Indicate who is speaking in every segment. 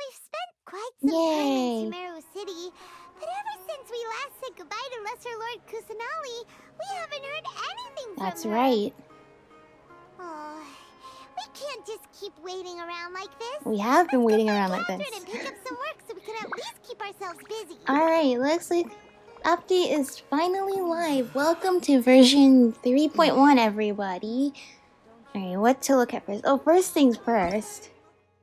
Speaker 1: we've spent quite some time
Speaker 2: Yay!
Speaker 1: in Sumeru City, but ever since we last said goodbye to Lesser Lord Kusanali, we haven't heard anything from her.
Speaker 2: That's right.
Speaker 1: Oh, we can't just keep waiting around like this.
Speaker 2: We have been waiting around like this.
Speaker 1: And pick up some work so we can at least keep ourselves busy.
Speaker 2: Alright, looks like update is finally live. Welcome to version 3.1, everybody. Alright, what to look at first? Oh, first things first.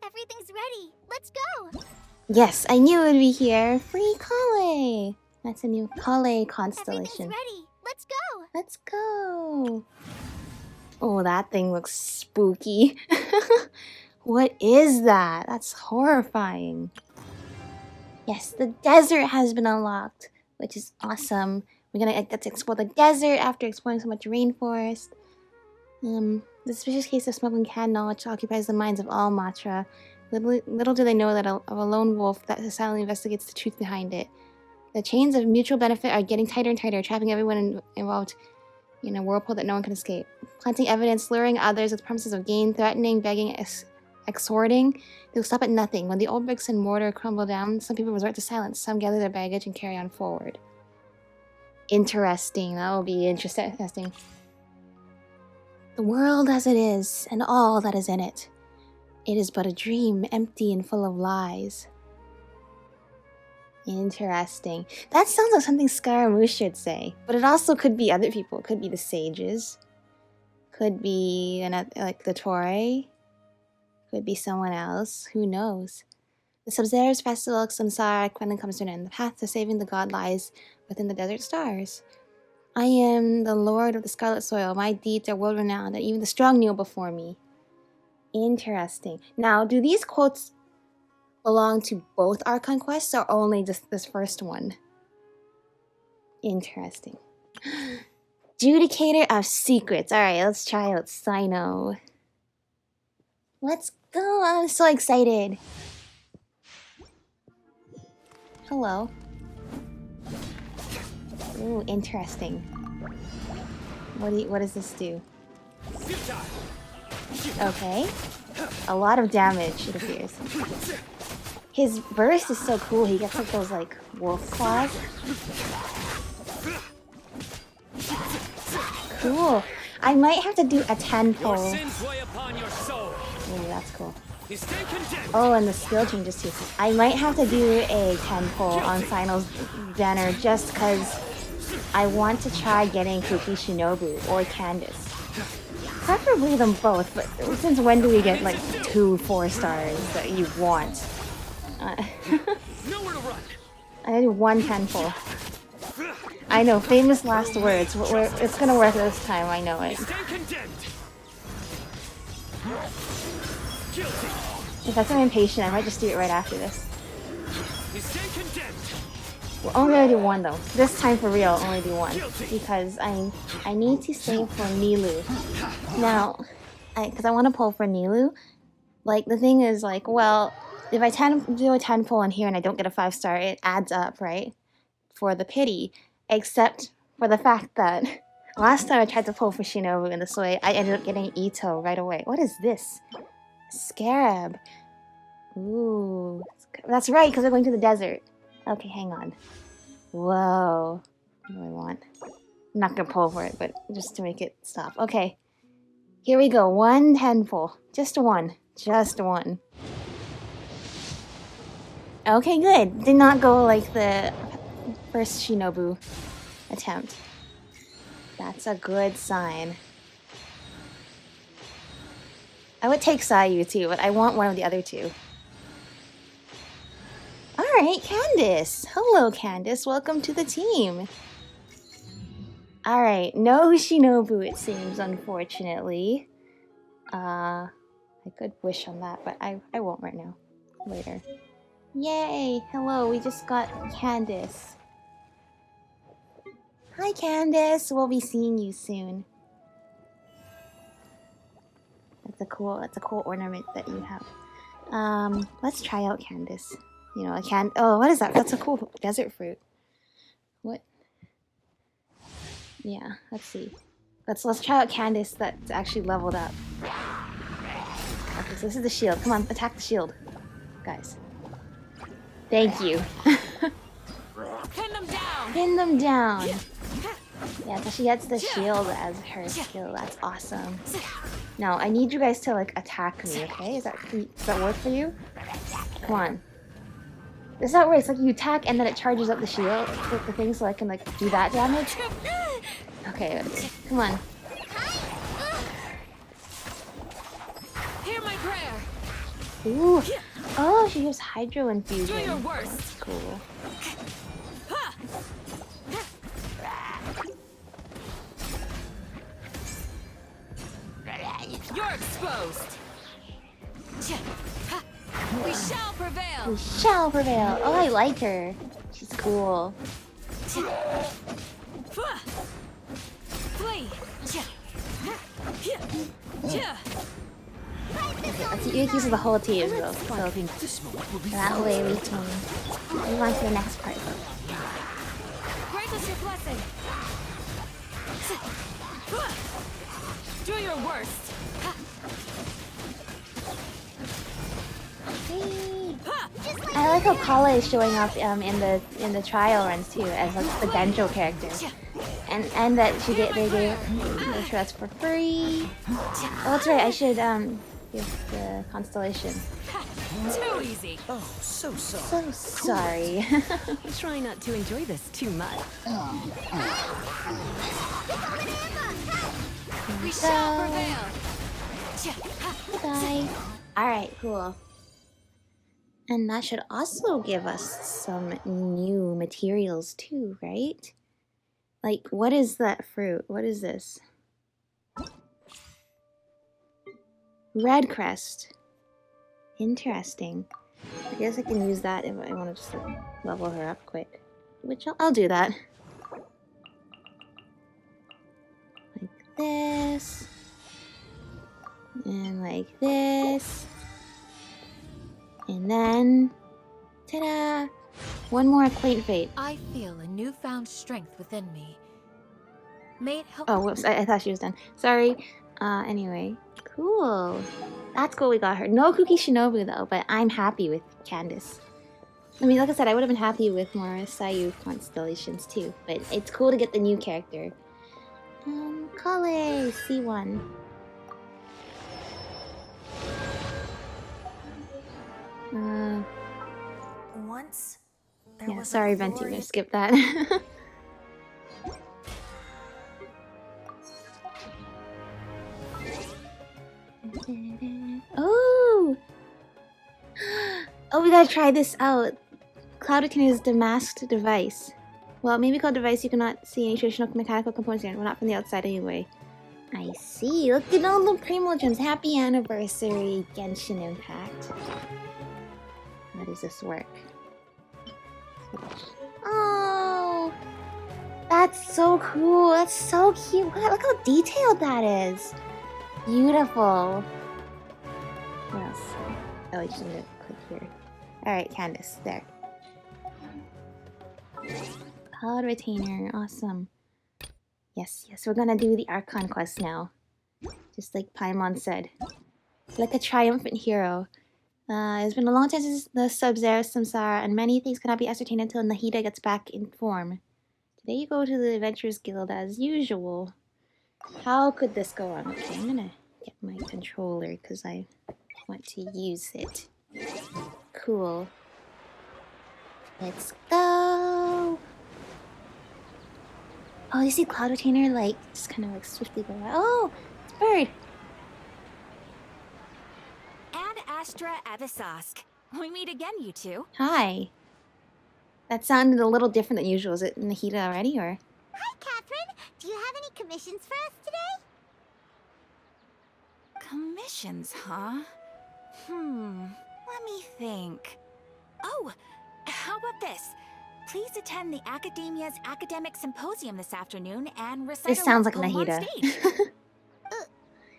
Speaker 1: Everything's ready. Let's go.
Speaker 2: Yes, I knew it would be here. Free Kale! That's a new Kale constellation.
Speaker 1: Everything's ready. Let's go.
Speaker 2: Let's go. Oh, that thing looks spooky. What is that? That's horrifying. Yes, the desert has been unlocked, which is awesome. We're gonna get to explore the desert after exploring so much rainforest. The suspicious case of smuggling cat knowledge occupies the minds of all Matra. Little do they know that of a lone wolf that silently investigates the truth behind it. The chains of mutual benefit are getting tighter and tighter, trapping everyone involved in a whirlpool that no one can escape. Planting evidence, luring others with promises of gain, threatening, begging, exhorting. They'll stop at nothing. When the old bricks and mortar crumble down, some people resort to silence. Some gather their baggage and carry on forward. Interesting. That will be interesting. The world as it is, and all that is in it. It is but a dream, empty and full of lies. Interesting. That sounds like something Scaramouche should say. But it also could be other people. It could be the sages. Could be like the Toray. Could be someone else. Who knows? The Sub-Zero's festival Samsara finally comes to an end. The path to saving the god lies within the desert stars. I am the lord of the scarlet soil. My deeds are world-renowned, and even the strong kneel before me. Interesting. Now, do these quotes belong to both Archon quests or only just this first one? Interesting. Judicator of Secrets. Alright, let's try out Sino. Let's go! I'm so excited. Hello. Ooh, interesting. What does this do? Okay. A lot of damage, it appears. His burst is so cool. He gets like those like wolf claws. Cool. I might have to do a 10 pull. Ooh, that's cool. Oh, and the skill changes too. I might have to do a 10 pull on Sino's banner just because I want to try getting Kuki Shinobu or Candace. Preferably them both, but since when do we get like 2 4-stars that you want? I do 1 10 pull. I know, famous last words. It's gonna work this time, I know it. If I'm impatient, I might just do it right after this. We're only gonna do 1 though. This time for real, only do 1. Because I need to save for Nilou. Now, because I want to pull for Nilou. Like, the thing is, like, well, if I do a 10 pull in here and I don't get a 5-star, it adds up, right? For the pity. Except for the fact that last time I tried to pull for Shinobu in this way, I ended up getting Ito right away. What is this? Scarab. Ooh. That's right, because we're going to the desert. Okay, hang on. Whoa. What do I want? I'm not gonna pull for it, but just to make it stop. Okay. Here we go. 1 10 pull. Just 1. Just 1. Okay, good. Did not go like the first Shinobu attempt. That's a good sign. I would take Sayu too, but I want one of the other 2. Alright, Candace. Hello, Candace. Welcome to the team. Alright, no Shinobu, it seems, unfortunately. I could wish on that, but I won't right now. Later. Yay! Hello, we just got Candace. Hi, Candace. We'll be seeing you soon. That's a cool ornament that you have. Let's try out Candace. You know, oh, what is that? That's a cool desert fruit. What? Yeah, let's see. Let's try out Candace that's actually leveled up. Okay, so this is the shield. Come on, attack the shield. Guys. Thank you.
Speaker 3: Pin them down.
Speaker 2: Pin them down. Yeah, so she gets the shield as her skill. That's awesome. Now, I need you guys to, like, attack me, okay? Does that work for you? Come on. This is how it works. Like, you attack and then it charges up the shield with the thing so I can, like, do that damage. Okay, come on.
Speaker 3: Hear my prayer.
Speaker 2: Ooh. Oh, she used Hydro Infusion.
Speaker 3: Do your worst.
Speaker 2: That's cool.
Speaker 3: You're exposed. We shall prevail.
Speaker 2: We shall prevail. Oh, I like her. She's cool.
Speaker 3: Flee.
Speaker 2: Let's use the whole team though. So that way we can move on to the next part.
Speaker 3: Grant us your blessing. Do your worst.
Speaker 2: I like how Kala is showing up in the trial runs too as like the Genjo character, and that they gave the sure that's for free. Oh, that's right. I should give the constellation.
Speaker 3: Too easy.
Speaker 4: Oh, so sorry.
Speaker 2: So sorry.
Speaker 3: Try not to enjoy this too much. We shall prevail.
Speaker 2: Goodbye. Alright, cool. And that should also give us some new materials too, right? Like, what is that fruit? What is this? Red crest. Interesting. I guess I can use that if I want to just like, level her up quick. Which I'll do that. Like this. And like this. And then... Ta-da! One more Quaint Fate.
Speaker 5: I feel a newfound strength within me. May it help.
Speaker 2: Oh, whoops. I thought she was done. Sorry. Anyway. Cool. That's cool we got her. No Kuki Shinobu though, but I'm happy with Candace. I mean, like I said, I would have been happy with more Sayu constellations too, but it's cool to get the new character. Kale, C1.
Speaker 5: Once there
Speaker 2: Yeah,
Speaker 5: was
Speaker 2: sorry,
Speaker 5: a
Speaker 2: Venti, I'm gonna
Speaker 5: glorious...
Speaker 2: skip that. Oh! Oh, we gotta try this out. Cloudicon is the masked device. Well, maybe called device you cannot see any traditional mechanical components in. Well, not from the outside anyway. I see. Look at all the Primogems. Happy anniversary, Genshin Impact. How does this work? Oh! That's so cool. That's so cute. Look how detailed that is. Beautiful. What else? Oh, I just need to click here. Alright, Candace. There. Cloud Retainer. Awesome. Yes, yes. We're gonna do the Archon quest now. Just like Paimon said. Like a triumphant hero. It's been a long time since the Sub-Zero Samsara, and many things cannot be ascertained until Nahida gets back in form. Today you go to the Adventurers Guild as usual. How could this go on? Okay, I'm gonna get my controller because I want to use it. Cool. Let's go! Oh, you see Cloud Retainer like just kind of like swiftly go by. Oh, it's a bird!
Speaker 5: And Astra Avisask. We meet again, you two.
Speaker 2: Hi. That sounded a little different than usual. Is it Nahida already, or?
Speaker 1: Hi, Catherine. Do you have any commissions for us today?
Speaker 5: Commissions, huh? Let me think. Oh, how about this? Please attend the Academia's Academic Symposium this afternoon and recite
Speaker 2: This
Speaker 5: a
Speaker 2: sounds like
Speaker 5: love poem on
Speaker 2: Nahida.
Speaker 5: stage.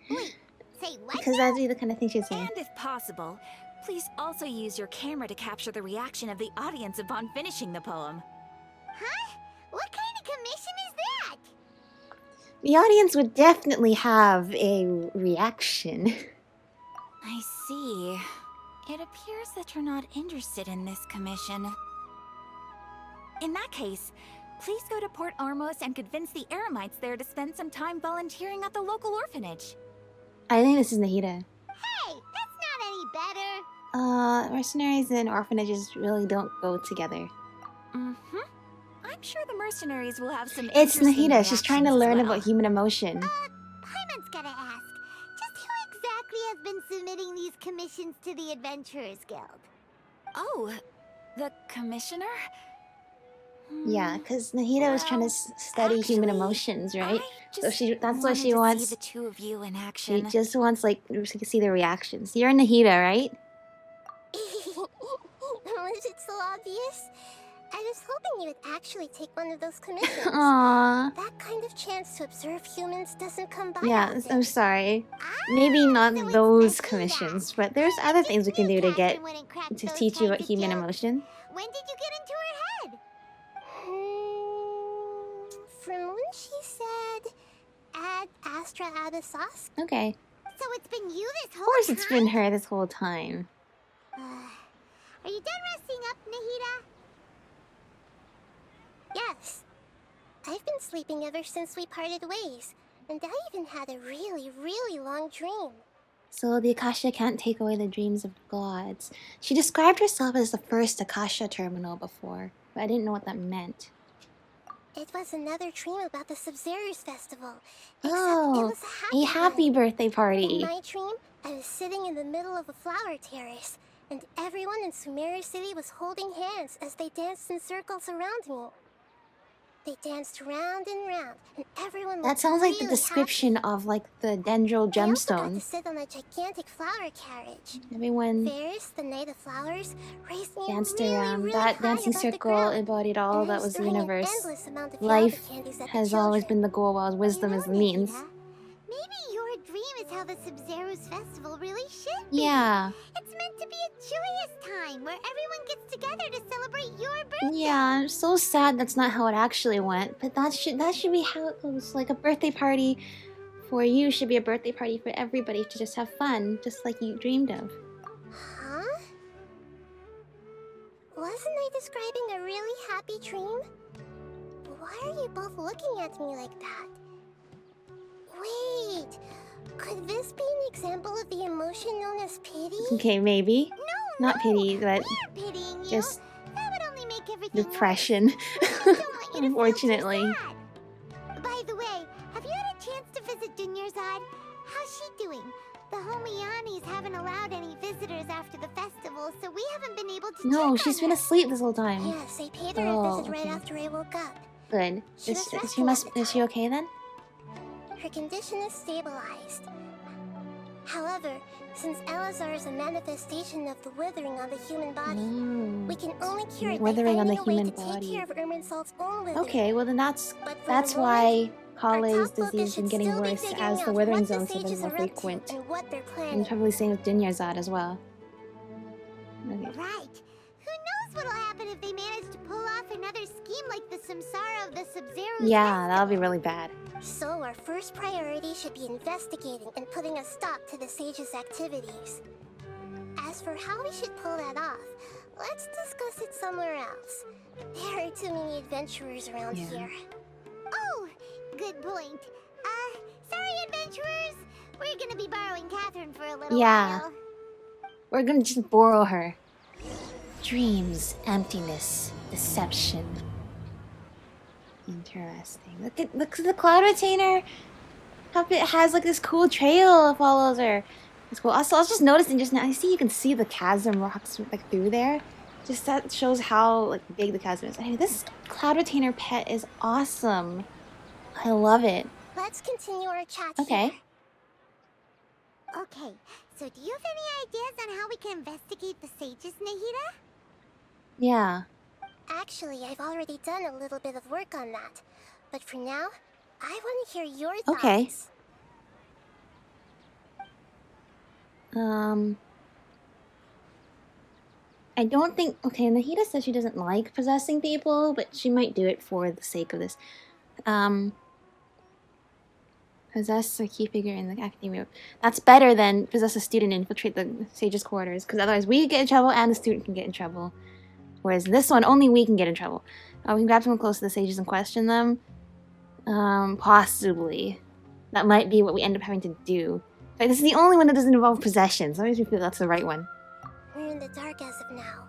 Speaker 1: Wait, say what?
Speaker 2: Because that'd be the kind of thing she'd say.
Speaker 5: And if possible, please also use your camera to capture the reaction of the audience upon finishing the poem.
Speaker 1: Huh? What kind of commission is that?
Speaker 2: The audience would definitely have a reaction.
Speaker 5: I see. It appears that you're not interested in this commission. In that case, please go to Port Ormos and convince the Eremites there to spend some time volunteering at the local orphanage.
Speaker 2: I think this is Nahida.
Speaker 1: Hey, that's not any better.
Speaker 2: Mercenaries and orphanages really don't go together.
Speaker 5: Mm-hmm. I'm sure the mercenaries will have some
Speaker 2: It's
Speaker 5: interesting
Speaker 2: Nahida. She's trying to
Speaker 5: reactions as
Speaker 2: learn
Speaker 5: well.
Speaker 2: about human emotion.
Speaker 1: Paimon's gotta ask. Just who exactly has been submitting these commissions to the Adventurers Guild?
Speaker 5: Oh, the commissioner?
Speaker 2: Yeah, because Nahida was trying to study human
Speaker 5: actually,
Speaker 2: emotions, right?
Speaker 5: I
Speaker 2: So
Speaker 5: just
Speaker 2: that's what
Speaker 5: wanted
Speaker 2: she
Speaker 5: to
Speaker 2: wants.
Speaker 5: see the two of you in
Speaker 2: She
Speaker 5: action.
Speaker 2: just wants, like, to see the reactions. You're Nahida, right?
Speaker 1: Was it so obvious? I was hoping you would actually take one of those commissions.
Speaker 2: Aww.
Speaker 1: That kind of chance to observe humans doesn't come by
Speaker 2: Yeah,
Speaker 1: often.
Speaker 2: I'm sorry.
Speaker 1: Ah,
Speaker 2: Maybe not
Speaker 1: so it's
Speaker 2: those
Speaker 1: Nahida.
Speaker 2: commissions, but there's
Speaker 1: I
Speaker 2: other
Speaker 1: just
Speaker 2: things we can
Speaker 1: knew
Speaker 2: do to
Speaker 1: Catherine
Speaker 2: get
Speaker 1: wouldn't crack
Speaker 2: to
Speaker 1: those
Speaker 2: teach you about
Speaker 1: kinds of
Speaker 2: human
Speaker 1: jokes.
Speaker 2: emotion.
Speaker 1: When did you get into her head? From when she said, "Ad Astra ad Asas."
Speaker 2: Okay.
Speaker 1: So it's been you this
Speaker 2: Of
Speaker 1: whole
Speaker 2: course
Speaker 1: time?
Speaker 2: it's been her this whole time.
Speaker 1: Are you done resting up, Nahida? Yes. I've been sleeping ever since we parted ways, and I even had a really, really long dream.
Speaker 2: So the Akasha can't take away the dreams of gods. She described herself as the first Akasha terminal before, but I didn't know what that meant.
Speaker 1: It was another dream about the Sumeru's festival, except it
Speaker 2: Oh,
Speaker 1: was a
Speaker 2: happy
Speaker 1: one.
Speaker 2: birthday
Speaker 1: In
Speaker 2: party.
Speaker 1: my dream, I was sitting in the middle of a flower terrace, and everyone in Sumeru City was holding hands as they danced in circles around me. They danced round and round, and everyone
Speaker 2: That
Speaker 1: looked
Speaker 2: sounds like the
Speaker 1: really
Speaker 2: description
Speaker 1: happy.
Speaker 2: of like the dendral
Speaker 1: I also got to
Speaker 2: gemstone.
Speaker 1: sit on a gigantic flower carriage.
Speaker 2: Everyone
Speaker 1: Ferris, the knight of flowers, raised me
Speaker 2: danced
Speaker 1: really,
Speaker 2: around.
Speaker 1: really
Speaker 2: That
Speaker 1: high
Speaker 2: dancing
Speaker 1: above the
Speaker 2: circle
Speaker 1: ground,
Speaker 2: embodied all
Speaker 1: and I
Speaker 2: that was the
Speaker 1: throwing an
Speaker 2: universe.
Speaker 1: endless amount of
Speaker 2: Life
Speaker 1: Yalba candies at the
Speaker 2: has always
Speaker 1: children.
Speaker 2: been the goal, while wisdom is the means.
Speaker 1: Nahida, maybe your dream is how the Sumeru's festival really should be.
Speaker 2: Yeah.
Speaker 1: It's meant to be a joyous time where everyone gets together to celebrate your birthday.
Speaker 2: Yeah, I'm so sad that's not how it actually went. But that should be how it goes. Like a birthday party for you should be a birthday party for everybody to just have fun, just like you dreamed of.
Speaker 1: Huh? Wasn't I describing a really happy dream? Why are you both looking at me like that? Wait, could this be an example of the emotion known as pity?
Speaker 2: Okay, maybe.
Speaker 1: No,
Speaker 2: Not pity, but
Speaker 1: we're pitying you.
Speaker 2: just
Speaker 1: That would only make everything
Speaker 2: depression.
Speaker 1: worse. We just don't want you to feel too
Speaker 2: Unfortunately.
Speaker 1: sad. By the way, have you had a chance to visit Dunyarzad? How's she doing? The Homianis haven't allowed any visitors after the festival, so we haven't been able to
Speaker 2: No,
Speaker 1: check
Speaker 2: she's
Speaker 1: on
Speaker 2: been
Speaker 1: her.
Speaker 2: asleep this whole time.
Speaker 1: Yes, I paid her
Speaker 2: Oh,
Speaker 1: a visit right
Speaker 2: okay.
Speaker 1: after I woke up.
Speaker 2: Good.
Speaker 1: She was
Speaker 2: She
Speaker 1: resting
Speaker 2: must.
Speaker 1: at the
Speaker 2: Is she
Speaker 1: time.
Speaker 2: okay then?
Speaker 1: Her condition is stabilized. However, since Elazar is a manifestation of the withering on the human body, we can only cure it by
Speaker 2: Withering on
Speaker 1: finding
Speaker 2: the
Speaker 1: a way
Speaker 2: human
Speaker 1: to
Speaker 2: body.
Speaker 1: take care of Irminsul's own withering.
Speaker 2: Okay, well then that's
Speaker 1: But for
Speaker 2: that's
Speaker 1: the moment,
Speaker 2: why
Speaker 1: our
Speaker 2: Kale's
Speaker 1: top focus
Speaker 2: disease
Speaker 1: should
Speaker 2: been getting
Speaker 1: still be
Speaker 2: worse
Speaker 1: figuring
Speaker 2: as the
Speaker 1: out
Speaker 2: withering
Speaker 1: what the
Speaker 2: zones have been
Speaker 1: sages
Speaker 2: more
Speaker 1: are up to
Speaker 2: frequent.
Speaker 1: and what they're
Speaker 2: And
Speaker 1: planning.
Speaker 2: probably same with Dunyarzad as well. Okay.
Speaker 1: Right. Who knows what'll happen if they manage to pull off another scheme like the Samsara of the Sub-Zero's
Speaker 2: Yeah, that'll be
Speaker 1: festival.
Speaker 2: really bad.
Speaker 1: So our first priority should be investigating and putting a stop to the sage's activities. As for how we should pull that off, let's discuss it somewhere else. There are too many adventurers around
Speaker 2: Yeah.
Speaker 1: here. Oh, good point. Sorry adventurers. We're gonna be borrowing Catherine for a little
Speaker 2: Yeah.
Speaker 1: while.
Speaker 2: We're gonna just borrow her. Dreams, emptiness, deception. Interesting. Look at the cloud retainer. How it has like this cool trail that follows her. It's cool. Also, I was just noticing just now. I see you can see the chasm rocks like through there. Just that shows how like big the chasm is. Anyway, this cloud retainer pet is awesome. I love it.
Speaker 1: Let's continue our chat
Speaker 2: Okay.
Speaker 1: here. Okay, so do you have any ideas on how we can investigate the sages, Nahida?
Speaker 2: Yeah.
Speaker 1: Actually, I've already done a little bit of work on that. But for now, I want to hear your thoughts.
Speaker 2: Okay. I don't think. Okay, Nahida says she doesn't like possessing people, but she might do it for the sake of this. Possess a key figure in the academia. That's better than possess a student and infiltrate the sage's quarters, because otherwise we get in trouble and the student can get in trouble. Whereas this one, only we can get in trouble. We can grab someone close to the sages and question them. Possibly. That might be what we end up having to do. But this is the only one that doesn't involve possessions. That makes me feel that's the right one.
Speaker 1: We're in the dark as of now.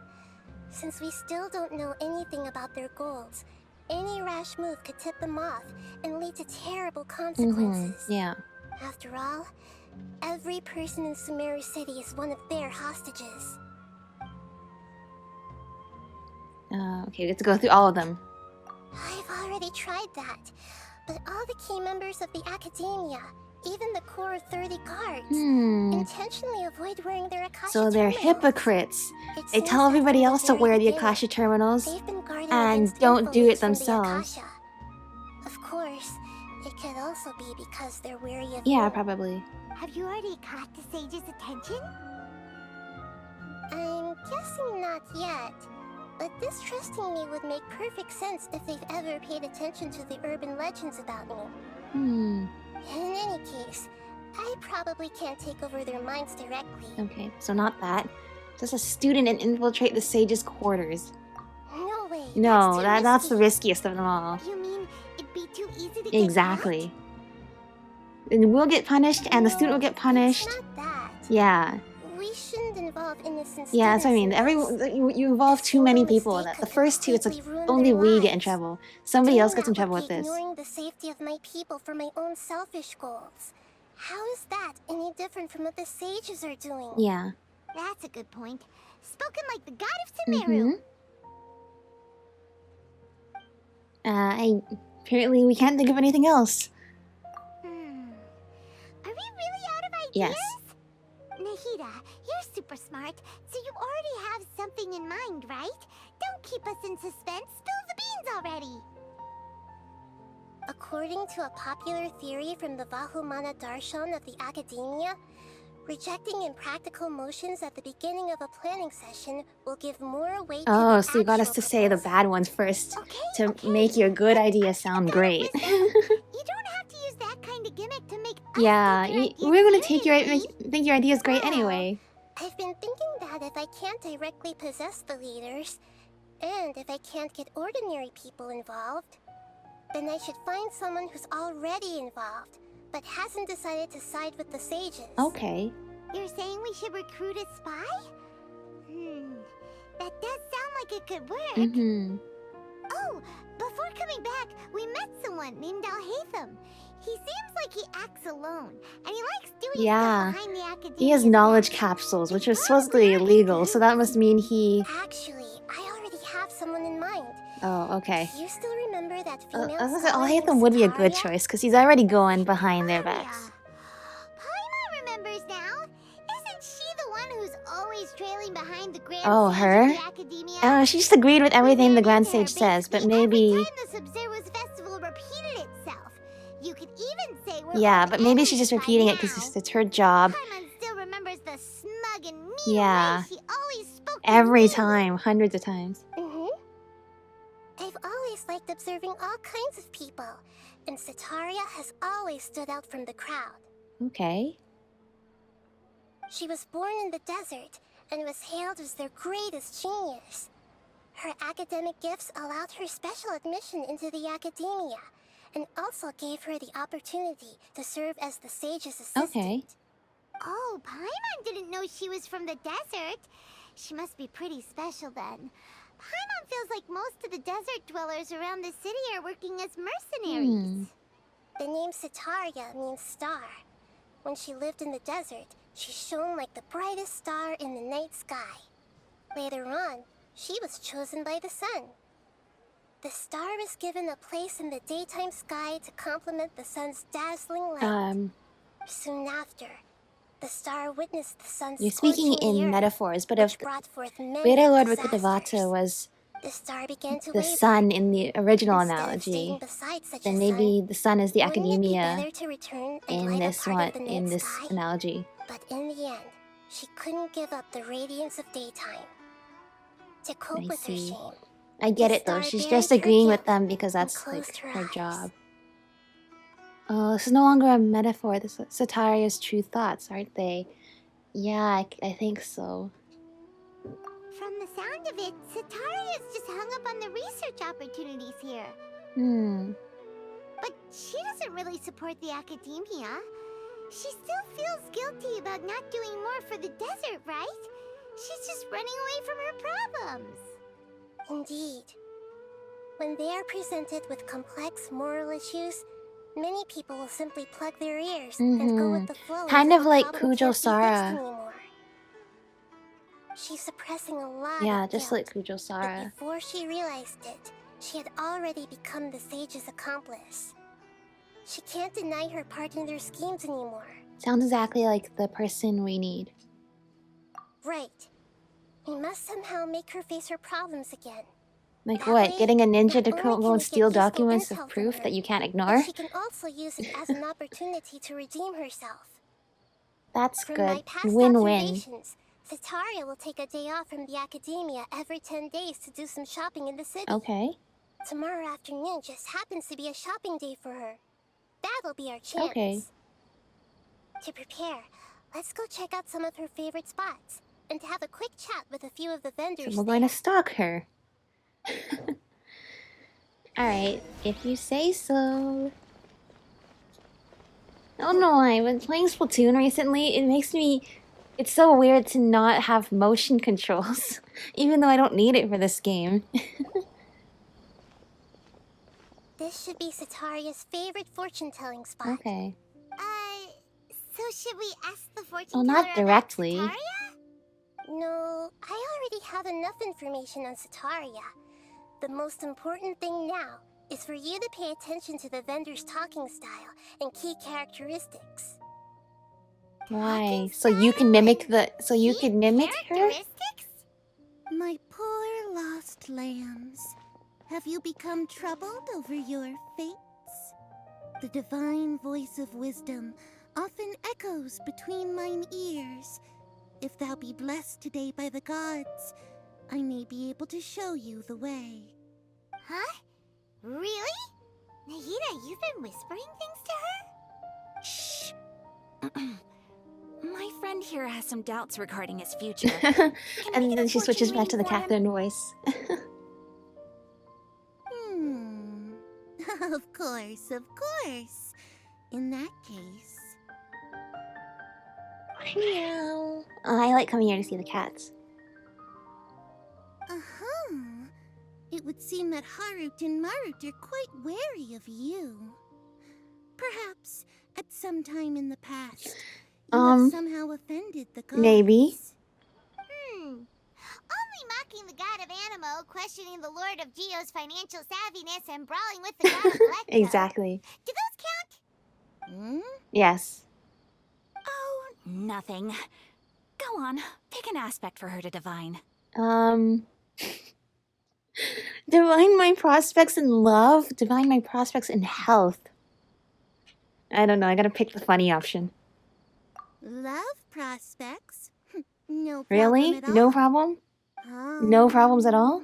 Speaker 1: Since we still don't know anything about their goals, any rash move could tip them off and lead to terrible consequences.
Speaker 2: Yeah.
Speaker 1: After all, every person in Sumeru City is one of their hostages.
Speaker 2: Okay, we have to go through all of them.
Speaker 1: I've already tried that, but all the key members of the academia, even the core of 30 guards, intentionally avoid wearing their Akasha
Speaker 2: So they're
Speaker 1: terminals.
Speaker 2: hypocrites.
Speaker 1: It
Speaker 2: They
Speaker 1: seems
Speaker 2: tell
Speaker 1: that
Speaker 2: everybody
Speaker 1: from
Speaker 2: else to
Speaker 1: very
Speaker 2: wear the
Speaker 1: beginning,
Speaker 2: Akasha terminals.
Speaker 1: they've been guarding
Speaker 2: and
Speaker 1: against
Speaker 2: don't do it
Speaker 1: info leaks from the
Speaker 2: themselves.
Speaker 1: Akasha. Of course, it could also be because they're wary of
Speaker 2: Yeah,
Speaker 1: you.
Speaker 2: probably.
Speaker 1: Have you already caught the sage's attention? I'm guessing not yet. But this trusting me would make perfect sense if they've ever paid attention to the urban legends about me. In any case, I probably can't take over their minds directly.
Speaker 2: Okay, so not that. Just a student and infiltrate the sage's quarters.
Speaker 1: No way.
Speaker 2: No,
Speaker 1: that's
Speaker 2: that's
Speaker 1: too
Speaker 2: the riskiest of them all.
Speaker 1: You mean it'd be too easy to
Speaker 2: Exactly. And we'll get punished, and the student will get punished.
Speaker 1: It's not that.
Speaker 2: Yeah.
Speaker 1: We shouldn't involve innocent
Speaker 2: Yeah, that's what I mean.
Speaker 1: students in this.
Speaker 2: You involve too many people. That the first two, it's like only we get in trouble. Somebody else gets in trouble with this.
Speaker 1: Ignoring the safety of my people for my own selfish goals. How is that any different from what the sages are doing?
Speaker 2: Yeah.
Speaker 1: That's a good point. Spoken like the god of Sumeru.
Speaker 2: Apparently we can't think of anything else.
Speaker 1: Are we really out of ideas?
Speaker 2: Yes.
Speaker 1: Nahida, you're super smart, so you already have something in mind, right? Don't keep us in suspense. Spill the beans already. According to a popular theory from the Vahumana Darshan of the Academia, rejecting impractical motions at the beginning of a planning session will give more weight to
Speaker 2: Oh,
Speaker 1: the
Speaker 2: so you got us
Speaker 1: actual
Speaker 2: to say the
Speaker 1: proposal.
Speaker 2: bad ones first
Speaker 1: Okay,
Speaker 2: to make your good idea sound great.
Speaker 1: You don't have to use that kind of gimmick to make us
Speaker 2: Yeah,
Speaker 1: think your
Speaker 2: we're gonna
Speaker 1: ideas
Speaker 2: take your
Speaker 1: great.
Speaker 2: think your idea's great
Speaker 1: Well,
Speaker 2: anyway.
Speaker 1: I've been thinking that if I can't directly possess the leaders, and if I can't get ordinary people involved, then I should find someone who's already involved, but hasn't decided to side with the sages.
Speaker 2: Okay.
Speaker 1: You're saying we should recruit a spy? That does sound like it could work. Oh, before coming back, we met someone named Al-Haytham. He seems like he acts alone, and he likes doing
Speaker 2: Yeah.
Speaker 1: stuff behind the academia.
Speaker 2: He has knowledge capsules, which are supposedly illegal, so that must mean he...
Speaker 1: Actually, I already have someone in mind.
Speaker 2: Oh, okay.
Speaker 1: Do you still remember that female
Speaker 2: Al-Haytham would be a good choice, because he's already going behind their backs.
Speaker 1: Paimon remembers now. Isn't she the one who's always trailing behind the Grand
Speaker 2: Oh,
Speaker 1: Sage
Speaker 2: her?
Speaker 1: of the Academia?
Speaker 2: Oh, she just agreed with everything the Grand
Speaker 1: Remember
Speaker 2: Sage
Speaker 1: her
Speaker 2: says, but
Speaker 1: basically
Speaker 2: maybe...
Speaker 1: Every time the Sub-Zero's festival repeated itself. You could even say we're
Speaker 2: Yeah,
Speaker 1: old
Speaker 2: but maybe she's just
Speaker 1: enemies by
Speaker 2: repeating it
Speaker 1: now.
Speaker 2: because it's her job.
Speaker 1: Paimon still remembers the smug and mean
Speaker 2: Yeah.
Speaker 1: way she always spoke to
Speaker 2: Every
Speaker 1: me.
Speaker 2: time, hundreds of times.
Speaker 1: I've always liked observing all kinds of people, and Setaria has always stood out from the crowd.
Speaker 2: Okay.
Speaker 1: She was born in the desert and was hailed as their greatest genius. Her academic gifts allowed her special admission into the academia, and also gave her the opportunity to serve as the sage's assistant.
Speaker 2: Okay.
Speaker 1: Oh, Paimon didn't know she was from the desert. She must be pretty special then. Paimon feels like most of the desert dwellers around the city are working as mercenaries. The name Setaria means star. When she lived in the desert, she shone like the brightest star in the night sky. Later on, she was chosen by the sun. The star was given a place in the daytime sky to complement the sun's dazzling light. Soon after, the star witnessed the sun's
Speaker 2: You're speaking
Speaker 1: scorching the
Speaker 2: in
Speaker 1: earth,
Speaker 2: metaphors, but
Speaker 1: which
Speaker 2: if
Speaker 1: brought forth many
Speaker 2: Greater Lord
Speaker 1: disasters.
Speaker 2: Rikutavata was
Speaker 1: The star began to
Speaker 2: the
Speaker 1: waver.
Speaker 2: sun in the original
Speaker 1: Instead of
Speaker 2: analogy,
Speaker 1: staying beside such
Speaker 2: then
Speaker 1: a
Speaker 2: maybe
Speaker 1: sun,
Speaker 2: the sun is the
Speaker 1: wouldn't it be
Speaker 2: academia
Speaker 1: better to return and
Speaker 2: in
Speaker 1: light a
Speaker 2: this
Speaker 1: part
Speaker 2: one,
Speaker 1: of the
Speaker 2: in
Speaker 1: night
Speaker 2: this
Speaker 1: sky?
Speaker 2: analogy.
Speaker 1: But in the end, she couldn't give up the radiance of daytime. To cope
Speaker 2: I
Speaker 1: with her
Speaker 2: see.
Speaker 1: shame,
Speaker 2: I get
Speaker 1: the
Speaker 2: it though.
Speaker 1: star
Speaker 2: She's
Speaker 1: buried
Speaker 2: just
Speaker 1: her
Speaker 2: agreeing with
Speaker 1: guilt
Speaker 2: them because
Speaker 1: and
Speaker 2: that's like
Speaker 1: closed her
Speaker 2: her
Speaker 1: eyes.
Speaker 2: job. Oh, this is no longer a metaphor. This is Sataria's true thoughts, aren't they? Yeah, I think so.
Speaker 1: From the sound of it, Sataria's just hung up on the research opportunities here.
Speaker 2: Hmm.
Speaker 1: But she doesn't really support the academia. She still feels guilty about not doing more for the desert, right? She's just running away from her problems. Indeed. When they are presented with complex moral issues, many people will simply plug their ears and go with the flow.
Speaker 2: Kind
Speaker 1: until
Speaker 2: of
Speaker 1: the
Speaker 2: like
Speaker 1: problem
Speaker 2: Kujo
Speaker 1: can't be fixed
Speaker 2: Sara.
Speaker 1: anymore. She's suppressing a lot
Speaker 2: Yeah,
Speaker 1: of
Speaker 2: just
Speaker 1: guilt,
Speaker 2: like Kujo
Speaker 1: but
Speaker 2: Sara.
Speaker 1: before she realized it, she had already become the sage's accomplice. She can't deny her part in their schemes anymore.
Speaker 2: Sounds exactly like the person we need.
Speaker 1: Right. We must somehow make her face her problems again.
Speaker 2: Like
Speaker 1: That
Speaker 2: what?
Speaker 1: way,
Speaker 2: Getting a ninja to
Speaker 1: not
Speaker 2: go
Speaker 1: only
Speaker 2: and
Speaker 1: can we get
Speaker 2: steal
Speaker 1: useful
Speaker 2: documents
Speaker 1: intel
Speaker 2: of
Speaker 1: from
Speaker 2: proof
Speaker 1: her,
Speaker 2: that you can't
Speaker 1: but
Speaker 2: ignore?
Speaker 1: she can also use it as an opportunity to redeem herself.
Speaker 2: That's
Speaker 1: From
Speaker 2: good.
Speaker 1: my past
Speaker 2: Win-win.
Speaker 1: observations, Sataria will take a day off from the academia every 10 days to do some shopping in the city.
Speaker 2: Okay.
Speaker 1: Tomorrow afternoon just happens to be a shopping day for her. That'll be our chance.
Speaker 2: Okay.
Speaker 1: To prepare, let's go check out some of her favorite spots and have a quick chat with a few of the vendors
Speaker 2: So we're going to
Speaker 1: there.
Speaker 2: stalk her. Alright, if you say so. I don't know why, when playing Splatoon recently, it makes me... It's so weird to not have motion controls. Even though I don't need it for this game.
Speaker 1: This should be Sataria's favorite fortune-telling spot.
Speaker 2: Okay.
Speaker 1: So should we ask the fortune
Speaker 2: Well,
Speaker 1: teller
Speaker 2: not directly.
Speaker 1: about Sataria? No, I already have enough information on Sataria. The most important thing now is for you to pay attention to the vendor's talking style and key characteristics.
Speaker 2: Why? So you can mimic the... So you can mimic her?
Speaker 1: Characteristics?
Speaker 4: My poor lost lambs, have you become troubled over your fates? The divine voice of wisdom often echoes between mine ears. If thou be blessed today by the gods, I may be able to show you the way.
Speaker 1: Huh? Really? Nahida, you've been whispering things to her?
Speaker 5: Shh. My friend here has some doubts regarding his future.
Speaker 2: And then she switches back to the Catherine voice.
Speaker 4: Of course, of course. In that case...
Speaker 2: Meow. Oh, I like coming here to see the cats.
Speaker 4: Uh-huh. It would seem that Harut and Marut are quite wary of you. Perhaps, at some time in the past, you have somehow offended the gods.
Speaker 2: Maybe.
Speaker 1: Only mocking the god of Animo, questioning the lord of Geo's financial savviness, and brawling with the god of Electro.
Speaker 2: Exactly.
Speaker 1: Do those count?
Speaker 2: Yes.
Speaker 5: Oh, nothing. Go on, pick an aspect for her to divine.
Speaker 2: Divine my prospects in love, divine my prospects in health. I don't know, I gotta pick the funny option.
Speaker 4: Love prospects? No problem
Speaker 2: Really?
Speaker 4: at all.
Speaker 2: No problem? No problems at all?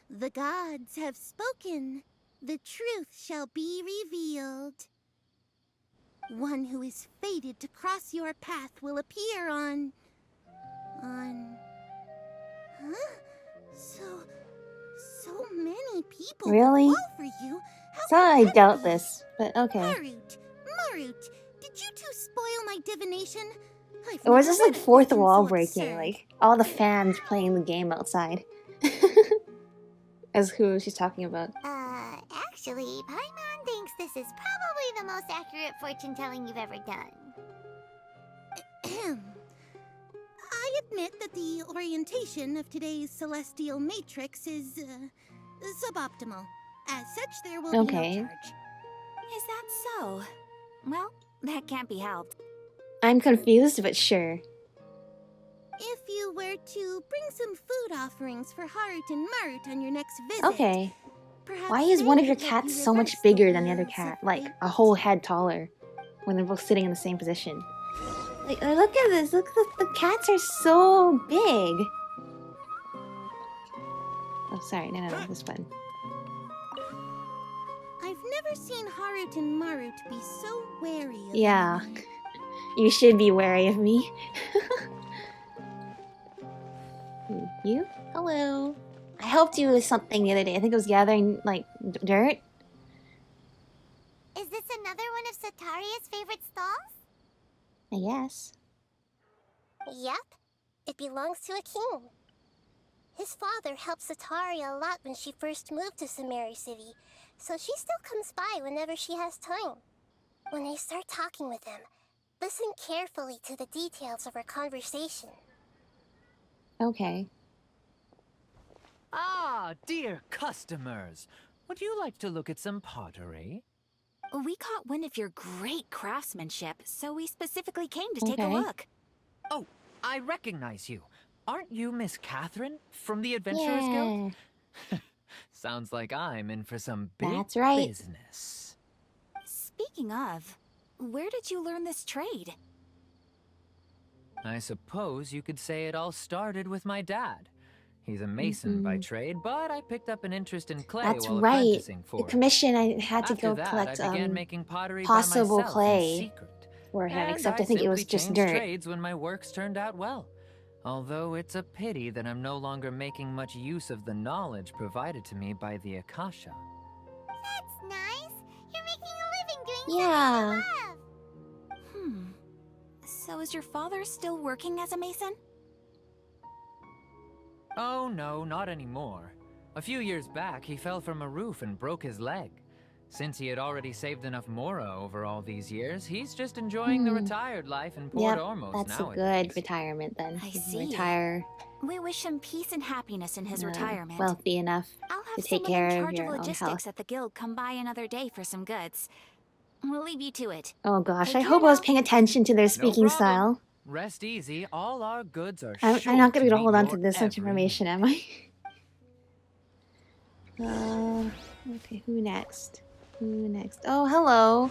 Speaker 4: The gods have spoken. The truth shall be revealed. One who is fated to cross your path will appear on... Huh? So many people
Speaker 2: Really?
Speaker 4: will fall for you. How
Speaker 2: So
Speaker 4: can
Speaker 2: I
Speaker 4: that
Speaker 2: doubt
Speaker 4: be?
Speaker 2: this, but okay.
Speaker 4: Marut, did you two spoil my divination? I've
Speaker 2: Or was
Speaker 4: never
Speaker 2: this like
Speaker 4: read a
Speaker 2: fourth
Speaker 4: fortune
Speaker 2: wall
Speaker 4: so
Speaker 2: breaking?
Speaker 4: absurd.
Speaker 2: Like all the fans playing the game outside. As who she's talking about.
Speaker 1: Actually, Paimon thinks this is probably the most accurate fortune-telling you've ever done.
Speaker 4: I admit that the orientation of today's celestial matrix is suboptimal. As such, there will be
Speaker 2: Okay.
Speaker 4: no charge.
Speaker 5: Is that so? Well, that can't be helped.
Speaker 2: I'm confused, but sure.
Speaker 4: If you were to bring some food offerings for Harut and Marut on your next visit,
Speaker 2: Okay.
Speaker 4: perhaps
Speaker 2: Why is
Speaker 4: they
Speaker 2: one of your
Speaker 4: could help
Speaker 2: cats
Speaker 4: you
Speaker 2: so much
Speaker 4: reverse the
Speaker 2: bigger than the other
Speaker 4: wheels
Speaker 2: cat?
Speaker 4: of
Speaker 2: Like
Speaker 4: fate?
Speaker 2: a whole head taller. When they're both sitting in the same position. Like, look at this. Look, the cats are so big. Oh, sorry. No, this one.
Speaker 4: I've never seen Harut and Marut be so wary of
Speaker 2: Yeah.
Speaker 4: anyone.
Speaker 2: You should be wary of me. You? Hello. I helped you with something the other day. I think it was gathering, like, dirt.
Speaker 1: Is this another one of Sataria's favorite stalls?
Speaker 2: I guess.
Speaker 1: Yep. It belongs to a king. His father helped Sataria a lot when she first moved to Sumeru City, so she still comes by whenever she has time. When I start talking with him, listen carefully to the details of our conversation.
Speaker 2: Okay.
Speaker 6: Ah, dear customers. Would you like to look at some pottery?
Speaker 5: We caught wind of your great craftsmanship, so we specifically came to take a
Speaker 2: Okay.
Speaker 5: look.
Speaker 6: Oh, I recognize you. Aren't you Miss Catherine from the Adventurers Guild?
Speaker 2: Yeah.
Speaker 6: Sounds like I'm in for some big
Speaker 2: That's right.
Speaker 6: business.
Speaker 5: Speaking of, where did you learn this trade?
Speaker 6: I suppose you could say it all started with my dad. He's a mason by trade, but I picked up an interest in clay
Speaker 2: That's
Speaker 6: while
Speaker 2: right.
Speaker 6: apprenticing
Speaker 2: The
Speaker 6: for it.
Speaker 2: commission, I had to
Speaker 6: After
Speaker 2: go
Speaker 6: that,
Speaker 2: collect
Speaker 6: I began making pottery
Speaker 2: possible
Speaker 6: by myself
Speaker 2: clay
Speaker 6: in secret.
Speaker 2: for him,
Speaker 6: And
Speaker 2: except I think it was
Speaker 6: simply
Speaker 2: just
Speaker 6: changed
Speaker 2: dirt.
Speaker 6: trades when my works turned out well. Although it's a pity that I'm no longer making much use of the knowledge provided to me by the Akasha.
Speaker 1: That's nice. You're making a living doing
Speaker 2: Yeah.
Speaker 1: something you love.
Speaker 5: So is your father still working as a mason?
Speaker 6: Oh no, not anymore. A few years back, he fell from a roof and broke his leg. Since he had already saved enough Mora over all these years, he's just enjoying the retired life in Port
Speaker 2: Yep,
Speaker 6: Ormos
Speaker 2: that's
Speaker 6: nowadays.
Speaker 2: a good retirement then.
Speaker 5: I
Speaker 2: He can
Speaker 5: see.
Speaker 2: retire
Speaker 5: We wish him peace and happiness in his retirement.
Speaker 2: wealthy enough
Speaker 5: I'll have
Speaker 2: to take
Speaker 5: someone in
Speaker 2: care of
Speaker 5: charge
Speaker 2: your
Speaker 5: of
Speaker 2: own
Speaker 5: logistics
Speaker 2: health.
Speaker 5: at the guild come by another day for some goods. We'll leave you to it.
Speaker 2: Oh gosh,
Speaker 5: Take
Speaker 2: I
Speaker 5: care
Speaker 2: hope I was
Speaker 5: now.
Speaker 2: paying attention to their
Speaker 6: No
Speaker 2: speaking
Speaker 6: problem.
Speaker 2: style.
Speaker 6: Rest easy, all our goods are
Speaker 2: I'm
Speaker 6: sure
Speaker 2: not gonna be able to
Speaker 6: meet
Speaker 2: hold on to
Speaker 6: your
Speaker 2: this much
Speaker 6: every
Speaker 2: information,
Speaker 6: need.
Speaker 2: am I? Okay, who next? Who next? Oh, hello.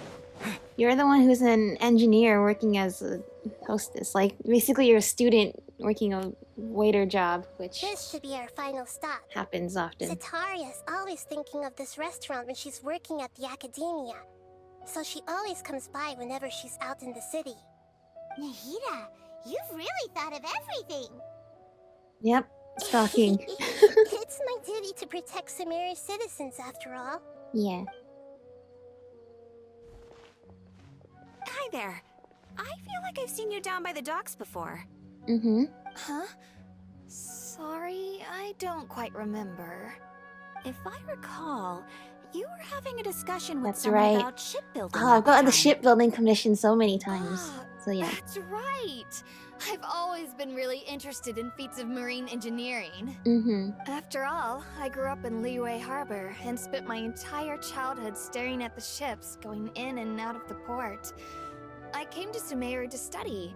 Speaker 2: You're the one who's an engineer working as a hostess. Like, basically you're a student working a waiter job, which
Speaker 1: This should be our final stop.
Speaker 2: happens often.
Speaker 1: Sataria's always thinking of this restaurant when she's working at the academia. So she always comes by whenever she's out in the city. Nahida, you've really thought of everything.
Speaker 2: Yep, stalking.
Speaker 1: It's my duty to protect Sumeru's citizens, after all.
Speaker 2: Yeah.
Speaker 5: Hi there. I feel like I've seen you down by the docks before.
Speaker 2: Mm-hmm.
Speaker 7: Huh? Sorry, I don't quite remember.
Speaker 5: If I recall, you were having a discussion with
Speaker 2: That's
Speaker 5: someone
Speaker 2: right.
Speaker 5: about shipbuilding.
Speaker 2: Oh, I've
Speaker 5: at the
Speaker 2: gotten the
Speaker 5: time.
Speaker 2: shipbuilding commission so many times.
Speaker 7: Ah,
Speaker 2: So yeah.
Speaker 7: That's right! I've always been really interested in feats of marine engineering.
Speaker 2: Mm-hmm.
Speaker 7: After all, I grew up in Liyue Harbor and spent my entire childhood staring at the ships going in and out of the port. I came to Sumeru to study,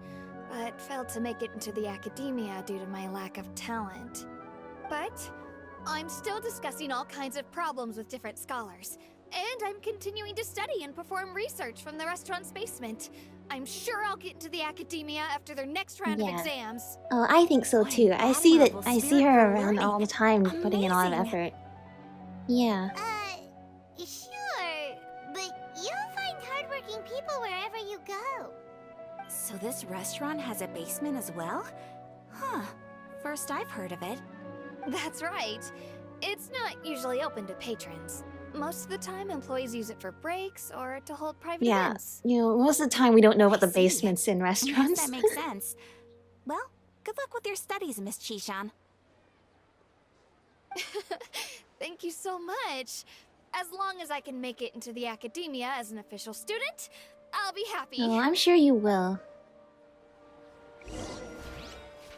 Speaker 7: but failed to make it into the academia due to my lack of talent. But I'm still discussing all kinds of problems with different scholars, and I'm continuing to study and perform research from the restaurant's basement. I'm sure I'll get into the academia after their next round of
Speaker 2: Yeah.
Speaker 7: exams.
Speaker 2: Oh, I think so
Speaker 5: What an
Speaker 2: too. I see
Speaker 5: admirable
Speaker 2: I see
Speaker 5: spirit
Speaker 2: her
Speaker 5: for
Speaker 2: around
Speaker 5: learning.
Speaker 2: all the time, putting in a lot of
Speaker 5: Amazing.
Speaker 2: effort. Yeah.
Speaker 1: Sure, but you'll find hardworking people wherever you go.
Speaker 5: So this restaurant has a basement as well? Huh. First I've heard of it.
Speaker 7: That's right. It's not usually open to patrons. Most of the time, employees use it for breaks or to hold private
Speaker 2: Yeah.
Speaker 7: events.
Speaker 2: You know, most of the time we don't know about
Speaker 5: I
Speaker 2: the
Speaker 5: see.
Speaker 2: basements in
Speaker 5: Yes,
Speaker 2: restaurants.
Speaker 5: that makes sense. Well, good luck with your studies, Miss Chishan.
Speaker 7: Thank you so much. As long as I can make it into the academia as an official student, I'll be happy.
Speaker 2: Oh, I'm sure you will.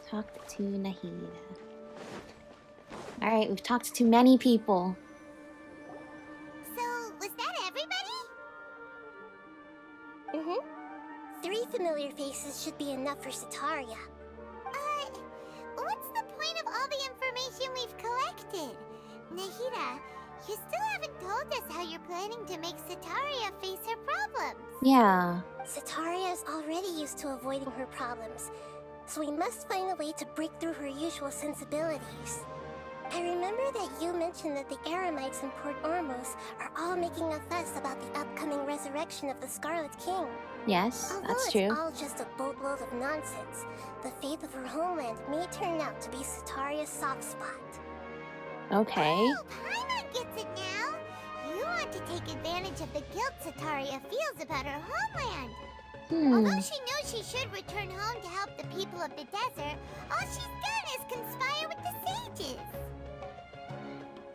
Speaker 2: Talk to Nahida. Alright, we've talked to many people.
Speaker 1: So, was that everybody? Mm-hmm. 3 familiar faces should be enough for Sataria. What's the point of all the information we've collected? Nahida, you still haven't told us how you're planning to make Sataria face her problems.
Speaker 2: Yeah.
Speaker 1: Sataria is already used to avoiding her problems, so we must find a way to break through her usual sensibilities. I remember that you mentioned that the Eremites in Port Ormos are all making a fuss about the upcoming resurrection of the Scarlet King.
Speaker 2: Yes,
Speaker 1: Although
Speaker 2: that's
Speaker 1: it's
Speaker 2: true.
Speaker 1: all just a boatload of nonsense, the fate of her homeland may turn out to be Sataria's soft spot.
Speaker 2: Okay.
Speaker 4: Oh, Paimon gets it now. You want to take advantage of the guilt Sataria feels about her homeland. Although she knows she should return home to help the people of the desert, all she's done is conspire with the sages.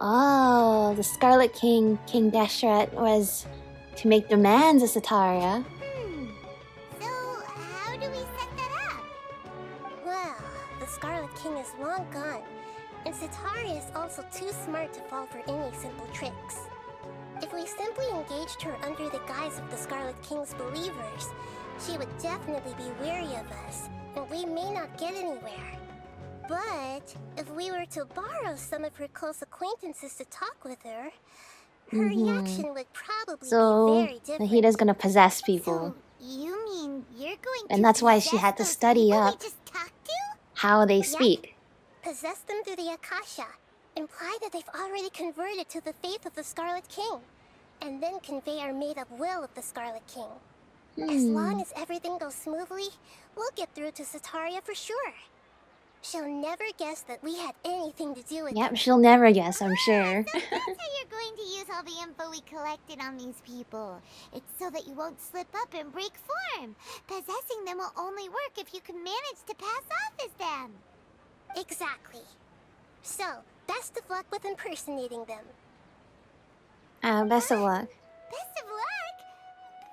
Speaker 2: Oh, the Scarlet King, King Deshret, was to make demands of Sataria.
Speaker 4: So, how do we set that up?
Speaker 1: Well, the Scarlet King is long gone, and Sataria is also too smart to fall for any simple tricks. If we simply engaged her under the guise of the Scarlet King's believers, she would definitely be wary of us, and we may not get anywhere. But if we were to borrow some of her close acquaintances to talk with her, her reaction would probably be very different.
Speaker 2: Nahida's gonna possess people.
Speaker 4: So, you mean you're going to
Speaker 2: And that's why she
Speaker 4: possess
Speaker 2: had to
Speaker 4: those
Speaker 2: study
Speaker 4: people we
Speaker 2: up
Speaker 4: just talked to?
Speaker 2: how they speak.
Speaker 1: Possess them through the Akasha, imply that they've already converted to the faith of the Scarlet King, and then convey our made-up will of the Scarlet King. As long as everything goes smoothly, we'll get through to Sataria for sure. She'll never guess that we had anything to do with
Speaker 2: Yep,
Speaker 1: it.
Speaker 2: she'll never guess, I'm sure.
Speaker 4: So that's how you're going to use all the info we collected on these people. It's so that you won't slip up and break form. Possessing them will only work if you can manage to pass off as them.
Speaker 1: Exactly. So, best of luck with impersonating them.
Speaker 2: Best of luck.
Speaker 4: Best of luck.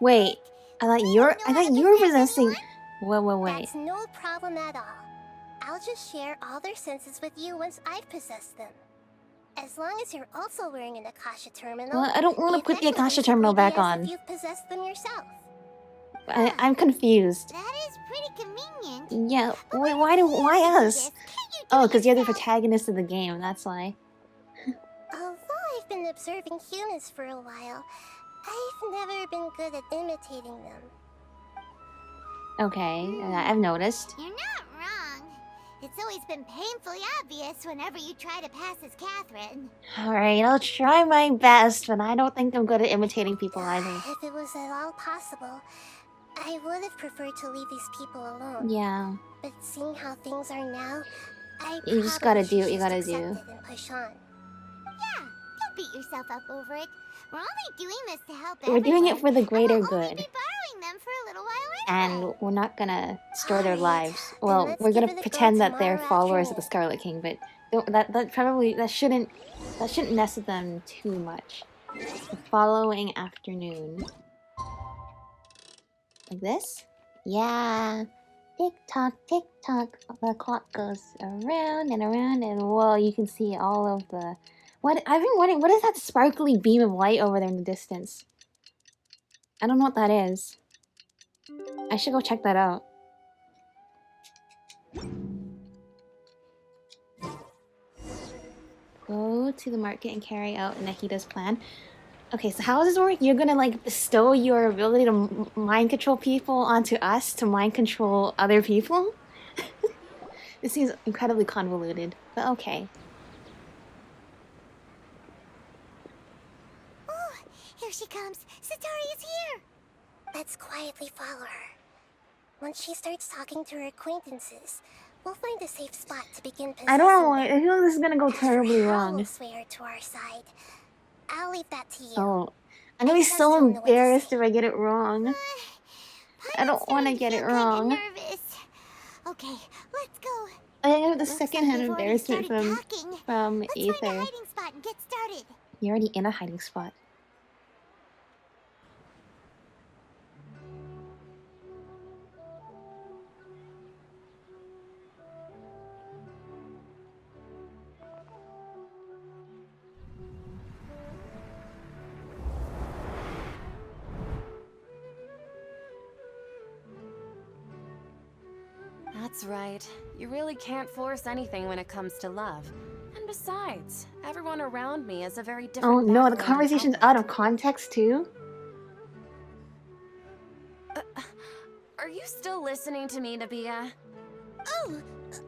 Speaker 2: Wait, I thought you were possessing. Wait.
Speaker 1: That's no problem at all. I'll just share all their senses with you once I've possessed them. As long as you're also wearing an Akasha terminal.
Speaker 2: Well, I don't want to put the
Speaker 1: effect will
Speaker 2: Akasha terminal
Speaker 1: basically be
Speaker 2: back
Speaker 1: as
Speaker 2: on.
Speaker 1: if you've possessed them yourself.
Speaker 2: I'm confused.
Speaker 4: That is pretty convenient.
Speaker 2: Yeah,
Speaker 4: But
Speaker 2: wait,
Speaker 4: when you
Speaker 2: why
Speaker 4: do
Speaker 2: us?
Speaker 4: this, can you do
Speaker 2: Oh,
Speaker 4: it
Speaker 2: because you're the
Speaker 4: yourself?
Speaker 2: protagonist of the game, that's why.
Speaker 1: Although I've been observing humans for a while, I've never been good at imitating them.
Speaker 2: Okay, I've noticed.
Speaker 4: You're not wrong. It's always been painfully obvious whenever you try to pass as Catherine.
Speaker 2: Alright, I'll try my best, but I don't think I'm good at imitating people either.
Speaker 1: If it was at all possible, I would have preferred to leave these people alone.
Speaker 2: Yeah.
Speaker 1: But seeing how things are now, I
Speaker 2: You just
Speaker 1: probably
Speaker 2: gotta do what
Speaker 1: should
Speaker 2: you
Speaker 1: just
Speaker 2: gotta
Speaker 1: accept
Speaker 2: do.
Speaker 1: it and push on.
Speaker 4: Yeah, don't beat yourself up over it. We're only doing this to help
Speaker 2: We're doing it
Speaker 4: everyone,
Speaker 2: for the
Speaker 4: and
Speaker 2: greater
Speaker 4: we'll only
Speaker 2: good.
Speaker 4: be borrowing them for a little while
Speaker 2: And
Speaker 4: anyway.
Speaker 2: we're not gonna destroy their
Speaker 1: Alright,
Speaker 2: lives.
Speaker 1: then
Speaker 2: Well,
Speaker 1: let's
Speaker 2: we're
Speaker 1: give
Speaker 2: gonna
Speaker 1: it a go
Speaker 2: pretend that they're
Speaker 1: tomorrow
Speaker 2: followers of the
Speaker 1: afternoon.
Speaker 2: Scarlet King, but that shouldn't mess with them too much. The following afternoon. Like this? Yeah. Tick tock, the clock goes around and around, and whoa, you can see all of the. What I've been wondering, what is that sparkly beam of light over there in the distance? I don't know what that is. I should go check that out. Go to the market and carry out Nahida's plan. Okay, so how does this work? You're gonna like bestow your ability to mind control people onto us to mind control other people? This seems incredibly convoluted, but okay.
Speaker 4: Oh, here she comes. Sataria's here.
Speaker 1: Let's quietly follow her. Once she starts talking to her acquaintances, we'll find a safe spot to begin possessing
Speaker 2: I don't know,
Speaker 1: them.
Speaker 2: I feel like this is gonna go
Speaker 1: As for
Speaker 2: terribly
Speaker 1: how
Speaker 2: wrong.
Speaker 1: we'll sway her to our side, I'll leave that to you.
Speaker 2: Oh, I'm gonna be
Speaker 1: I
Speaker 2: so
Speaker 1: just don't know what to
Speaker 2: embarrassed
Speaker 1: say.
Speaker 2: if I get it wrong. I don't
Speaker 4: Paimon's
Speaker 2: want to
Speaker 4: starting
Speaker 2: get it
Speaker 4: feel kinda
Speaker 2: wrong.
Speaker 4: nervous. Okay, let's go.
Speaker 2: I have the
Speaker 4: Looks
Speaker 2: secondhand
Speaker 4: like they've already
Speaker 2: embarrassment
Speaker 4: started
Speaker 2: from
Speaker 4: talking.
Speaker 2: from
Speaker 4: Let's find a
Speaker 2: Aether.
Speaker 4: hiding spot and get started.
Speaker 2: You're already in a hiding spot.
Speaker 3: That's right. You really can't force anything when it comes to love. And besides, everyone around me is a very different
Speaker 2: Oh no, the
Speaker 3: background and
Speaker 2: conversation's
Speaker 3: outlook.
Speaker 2: out of context too?
Speaker 3: Are you still listening to me, Nabia?
Speaker 4: Oh,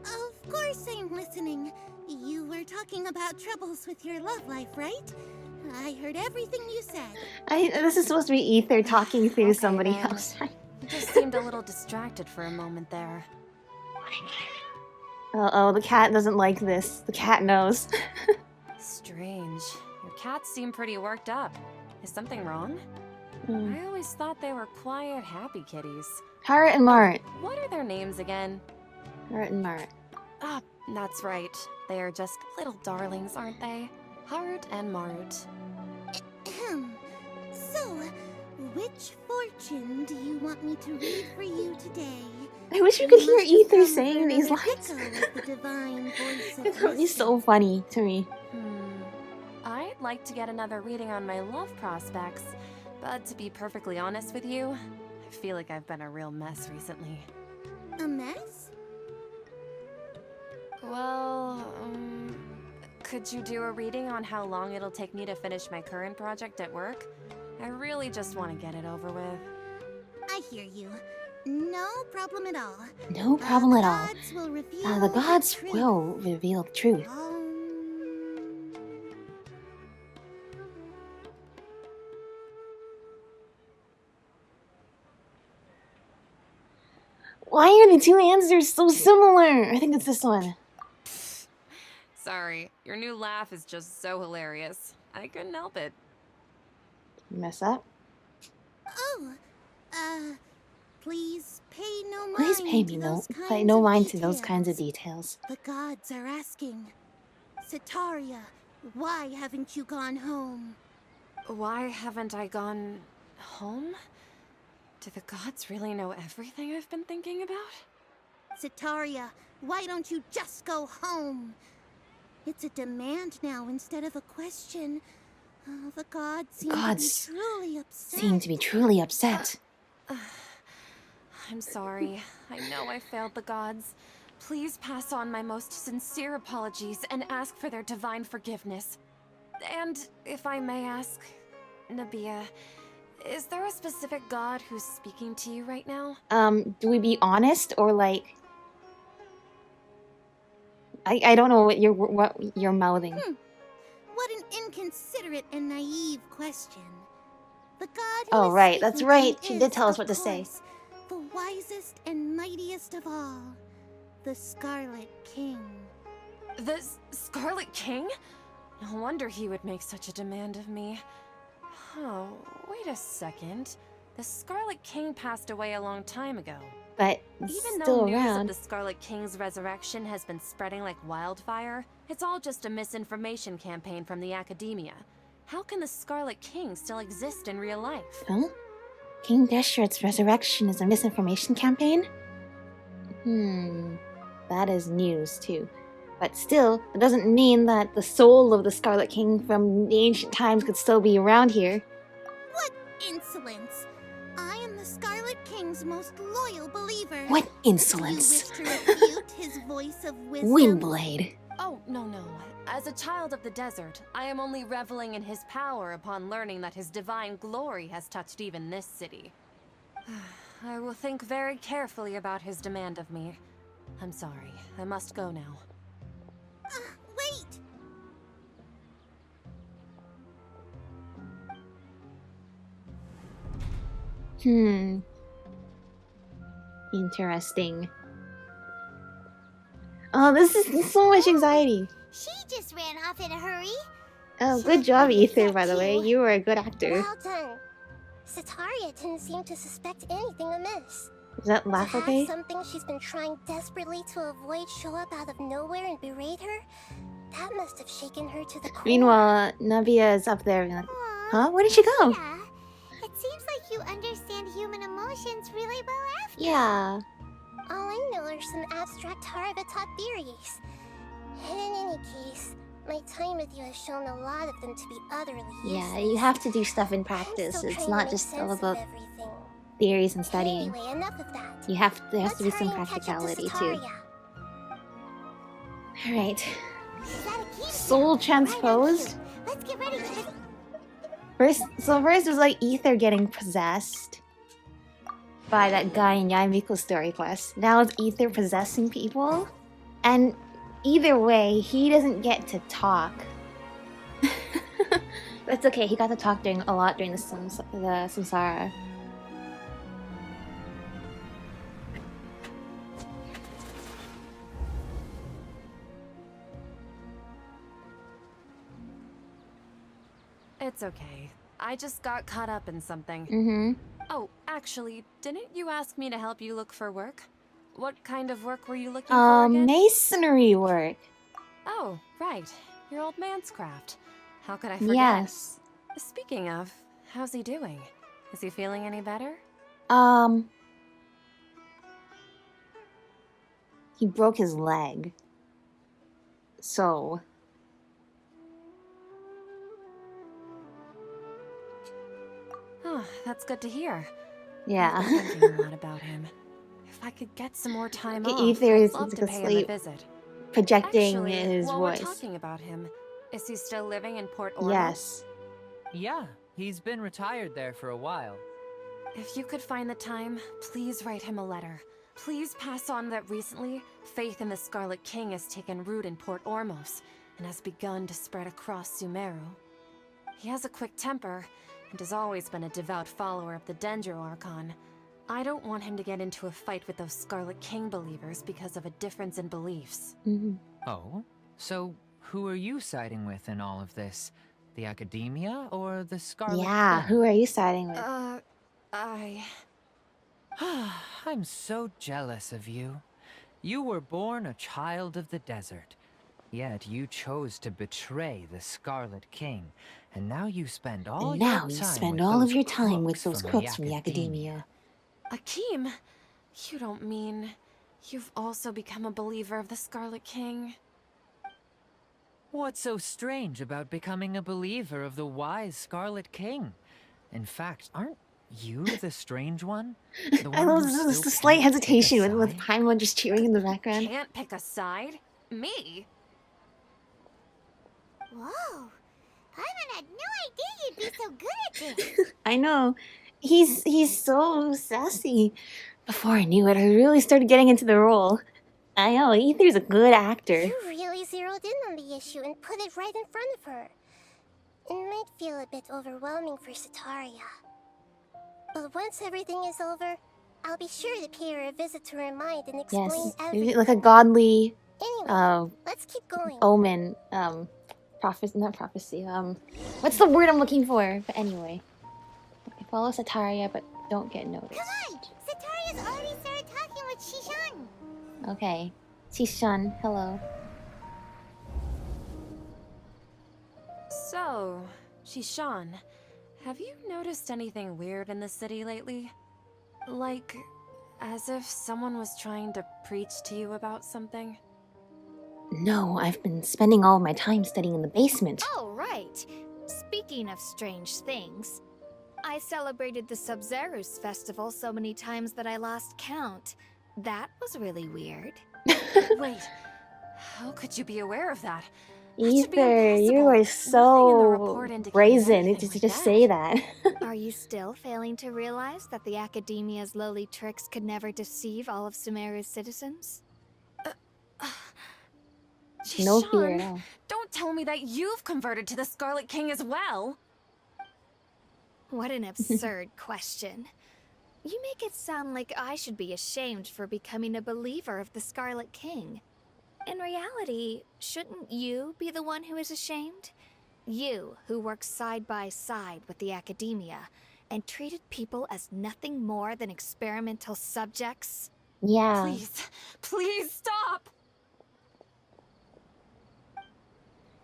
Speaker 4: of course I'm listening. You were talking about troubles with your love life, right? I heard everything you said.
Speaker 2: This is supposed to be Ether talking through
Speaker 3: Okay,
Speaker 2: somebody
Speaker 3: then.
Speaker 2: else.
Speaker 3: Just seemed a little distracted for a moment there.
Speaker 2: Uh-oh, the cat doesn't like this. The cat knows.
Speaker 3: Strange. Your cats seem pretty worked up. Is something wrong?
Speaker 2: Hmm.
Speaker 3: I always thought they were quiet, happy kitties.
Speaker 2: Heart and Mart.
Speaker 3: What are their names again?
Speaker 2: Heart and Mart.
Speaker 3: Ah, that's right. They are just little darlings, aren't they? Heart and Mart.
Speaker 4: Ahem. So, which fortune do you want me to read for you today?
Speaker 2: I wish you could hear
Speaker 4: must have
Speaker 2: Ether
Speaker 4: come
Speaker 2: saying
Speaker 4: for
Speaker 2: these
Speaker 4: another
Speaker 2: lines.
Speaker 4: echo of the divine voice of
Speaker 2: It would be
Speaker 4: wisdom.
Speaker 2: so funny to me.
Speaker 3: I'd like to get another reading on my love prospects, but to be perfectly honest with you, I feel like I've been a real mess recently.
Speaker 4: A mess?
Speaker 3: Well, could you do a reading on how long it'll take me to finish my current project at work? I really just want to get it over with.
Speaker 4: I hear you. No problem at all.
Speaker 2: No problem at all.
Speaker 4: Gods will reveal
Speaker 2: The gods
Speaker 4: truth.
Speaker 2: will reveal the truth. Why are the two answers so similar? I think it's this one.
Speaker 3: Sorry, your new laugh is just so hilarious. I couldn't help it.
Speaker 2: Mess up?
Speaker 4: Oh, please pay no mind
Speaker 2: Please pay me
Speaker 4: to
Speaker 2: no,
Speaker 4: those
Speaker 2: pay
Speaker 4: kinds
Speaker 2: no
Speaker 4: of
Speaker 2: mind to those kinds of
Speaker 4: details.
Speaker 2: details.
Speaker 4: The gods are asking. Setaria, why haven't you gone home?
Speaker 3: Why haven't I gone home? Do the gods really know everything I've been thinking about?
Speaker 4: Setaria, why don't you just go home? It's a demand now instead of a question. Oh, the gods seem
Speaker 2: Gods
Speaker 4: to be truly upset.
Speaker 2: Seem to be truly upset.
Speaker 3: I'm sorry. I know I failed the gods. Please pass on my most sincere apologies and ask for their divine forgiveness. And if I may ask, Nabia, is there a specific god who's speaking to you right now?
Speaker 2: Do we be honest or like? I don't know what you're mouthing.
Speaker 4: What an inconsiderate and naive question. The god who
Speaker 2: Oh,
Speaker 4: is
Speaker 2: right, that's
Speaker 4: speaking
Speaker 2: right.
Speaker 4: to
Speaker 2: She
Speaker 4: you
Speaker 2: did
Speaker 4: is,
Speaker 2: tell us
Speaker 4: of
Speaker 2: what to say.
Speaker 4: course, the wisest and mightiest of all, the Scarlet King.
Speaker 3: The Scarlet King? No wonder he would make such a demand of me. Oh, wait a second. The Scarlet King passed away a long time ago.
Speaker 2: But
Speaker 3: Even though
Speaker 2: still
Speaker 3: news of
Speaker 2: around.
Speaker 3: the Scarlet King's resurrection has been spreading like wildfire, it's all just a misinformation campaign from the academia. How can the Scarlet King still exist in real life?
Speaker 2: Huh? King Deshret's resurrection is a misinformation campaign? That is news too. But still, it doesn't mean that the soul of the Scarlet King from the ancient times could still be around here.
Speaker 4: What insolence! I am the Scarlet King's most loyal believer.
Speaker 2: What insolence!
Speaker 4: You wish to refute his voice of wisdom?
Speaker 2: Windblade.
Speaker 3: Oh, no. As a child of the desert, I am only reveling in his power upon learning that his divine glory has touched even this city. I will think very carefully about his demand of me. I'm sorry. I must go now.
Speaker 4: Wait!
Speaker 2: Interesting. Oh, this is so much anxiety.
Speaker 1: She just ran off in a hurry.
Speaker 2: Oh, good job, Ether, by the way. You were a good actor.
Speaker 1: Well done. Setaria didn't seem to suspect anything amiss.
Speaker 2: Is that laugh
Speaker 1: To have
Speaker 2: okay?
Speaker 1: something she's been trying desperately to avoid show up out of nowhere and berate her, that must have shaken her to the core.
Speaker 2: Meanwhile, Nabia is up there. Like,
Speaker 1: Aw,
Speaker 2: huh? Where did she go?
Speaker 1: yeah. It seems like you understand human emotions really well after.
Speaker 2: Yeah.
Speaker 1: All I know are some abstract Harbinger theories. And in any case, my time with you has shown a lot of them to be utterly useless.
Speaker 2: Yeah, you have to do stuff in
Speaker 1: I'm
Speaker 2: practice.
Speaker 1: still
Speaker 2: It's
Speaker 1: trying to
Speaker 2: not
Speaker 1: make
Speaker 2: just all
Speaker 1: sense of
Speaker 2: about
Speaker 1: everything.
Speaker 2: theories and studying.
Speaker 1: Anyway, enough of that.
Speaker 2: There has to be
Speaker 1: Let's
Speaker 2: some
Speaker 1: hurry and catch up to
Speaker 2: practicality too.
Speaker 1: Setaria.
Speaker 2: Alright.
Speaker 1: Is that a keep
Speaker 2: Soul
Speaker 1: now?
Speaker 2: transposed?
Speaker 1: Let's get ready to...
Speaker 2: First was like Ether getting possessed by that guy in Yamiko's story quest. Now it's Ether possessing people. And Either way, he doesn't get to talk. That's okay. He got to talk a lot during the samsara.
Speaker 3: It's okay. I just got caught up in something.
Speaker 2: Mm-hmm.
Speaker 3: Oh, actually, didn't you ask me to help you look for work? What kind of work were you looking for again?
Speaker 2: Masonry work.
Speaker 3: Oh, right. Your old man's craft. How could I forget?
Speaker 2: Yes.
Speaker 3: Speaking of, how's he doing? Is he feeling any better?
Speaker 2: He broke his leg. So...
Speaker 3: Oh, that's good to hear.
Speaker 2: yeah.
Speaker 3: I've been thinking a lot about him. If I could get some more time off,
Speaker 2: Ether
Speaker 3: I'd
Speaker 2: is
Speaker 3: love to
Speaker 2: like
Speaker 3: pay him a
Speaker 2: asleep,
Speaker 3: visit.
Speaker 2: projecting
Speaker 3: Actually,
Speaker 2: his
Speaker 3: while
Speaker 2: voice.
Speaker 3: we're talking about him, is he still living in Port Ormos?
Speaker 2: Yes.
Speaker 6: Yeah, he's been retired there for a while.
Speaker 3: If you could find the time, please write him a letter. Please pass on that recently, faith in the Scarlet King has taken root in Port Ormos and has begun to spread across Sumeru. He has a quick temper and has always been a devout follower of the Dendro Archon. I don't want him to get into a fight with those Scarlet King believers because of a difference in beliefs.
Speaker 2: Mm-hmm.
Speaker 6: Oh? So, who are you siding with in all of this? The Academia or the Scarlet
Speaker 2: Yeah,
Speaker 6: King?
Speaker 2: who are you siding with?
Speaker 6: I'm so jealous of you. You were born a child of the desert. Yet you chose to betray the Scarlet King, and now you spend all
Speaker 2: And
Speaker 6: your
Speaker 2: now
Speaker 6: time
Speaker 2: you spend
Speaker 6: with
Speaker 2: all of
Speaker 6: those
Speaker 2: your time with
Speaker 6: crooks
Speaker 2: those
Speaker 6: from
Speaker 2: crooks from the Academia.
Speaker 3: Akeem, you don't mean you've also become a believer of the Scarlet King?
Speaker 6: What's so strange about becoming a believer of the wise Scarlet King? In fact, aren't you the strange one? The
Speaker 2: I
Speaker 6: one
Speaker 2: love
Speaker 6: who
Speaker 2: the
Speaker 6: still
Speaker 2: slight
Speaker 6: can't pick a
Speaker 2: hesitation with
Speaker 6: side?
Speaker 2: Paimon just cheering in the background.
Speaker 3: Can't pick a side? Me?
Speaker 4: Whoa! Paimon had no idea you'd be so good at this.
Speaker 2: I know. He's so sassy. Before I knew it, I really started getting into the role. I know, Ether's a good actor.
Speaker 1: You really zeroed in on the issue and put it right in front of her. It might feel a bit overwhelming for Setaria. But once everything is over, I'll be sure to pay her a visit to her mind and explain
Speaker 2: Yes,
Speaker 1: everything.
Speaker 2: like a godly
Speaker 1: Anyway, let's keep going.
Speaker 2: omen, not prophecy, what's the word I'm looking for? But anyway. Okay, follow Setaria, but don't get noticed.
Speaker 4: Come on! Setaria's already started talking with Shishan.
Speaker 2: Okay. Shishan, hello.
Speaker 3: So, Shishan, have you noticed anything weird in the city lately? Like, as if someone was trying to preach to you about something?
Speaker 2: No, I've been spending all of my time studying in the basement.
Speaker 7: Oh, right. Speaking of strange things, I celebrated the Sub-Zerus festival so many times that I lost count. That was really weird.
Speaker 3: Wait, how could you be aware of that?
Speaker 2: Ether, you are so brazen to just say that.
Speaker 7: Are you still failing to realize that the Academia's lowly tricks could never deceive all of Sumeru's citizens?
Speaker 2: No
Speaker 3: Shishan,
Speaker 2: fear at all.
Speaker 3: don't tell me that you've converted to the Scarlet King as well!
Speaker 7: What an absurd question. You make it sound like I should be ashamed for becoming a believer of the Scarlet King. In reality, shouldn't you be the one who is ashamed? You, who works side by side with the Academia and treated people as nothing more than experimental subjects?
Speaker 2: Yeah.
Speaker 3: Please, please stop!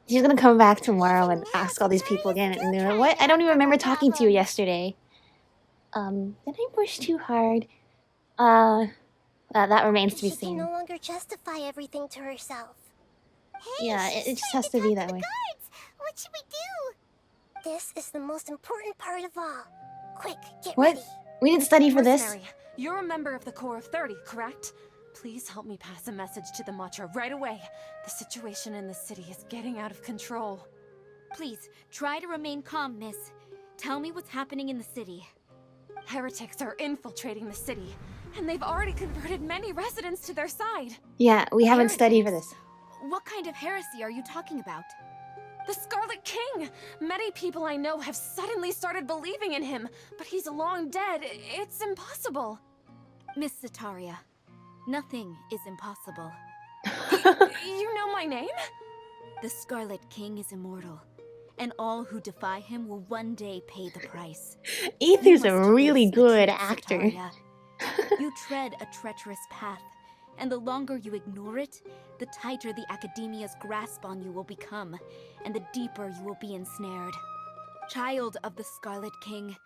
Speaker 2: She's gonna come back tomorrow and ask all these people again. And they're like, what? I don't even remember talking to you yesterday. Did I push too hard? That remains to be
Speaker 1: She can
Speaker 2: seen.
Speaker 1: no longer justify everything to herself.
Speaker 4: Hey,
Speaker 2: Yeah,
Speaker 4: she's
Speaker 2: it just
Speaker 4: trying
Speaker 2: has to be
Speaker 4: talk
Speaker 2: that
Speaker 4: the
Speaker 2: way.
Speaker 4: guards. What should we do?
Speaker 1: This is the most important part of all. Quick, get
Speaker 2: What?
Speaker 1: ready.
Speaker 2: We didn't study for this?
Speaker 3: Mercenary, you're a member of the Corps of 30, correct? Please help me pass a message to the Matcha right away. The situation in the city is getting out of control.
Speaker 8: Please, try to remain calm, miss. Tell me what's happening in the city.
Speaker 3: Heretics are infiltrating the city, and they've already converted many residents to their side.
Speaker 2: Yeah, we haven't studied for this.
Speaker 8: What kind of heresy are you talking about?
Speaker 3: The Scarlet King! Many people I know have suddenly started believing in him, but he's long dead. It's impossible.
Speaker 8: Miss Sataria, nothing is impossible.
Speaker 3: You know my name?
Speaker 8: The Scarlet King is immortal, and all who defy him will one day pay the price.
Speaker 2: Ether's
Speaker 8: You
Speaker 2: a
Speaker 8: must
Speaker 2: really
Speaker 8: face the
Speaker 2: good
Speaker 8: truth,
Speaker 2: actor.
Speaker 8: Sataria. You tread a treacherous path, and the longer you ignore it, the tighter the Academia's grasp on you will become, and the deeper you will be ensnared. Child of the Scarlet King,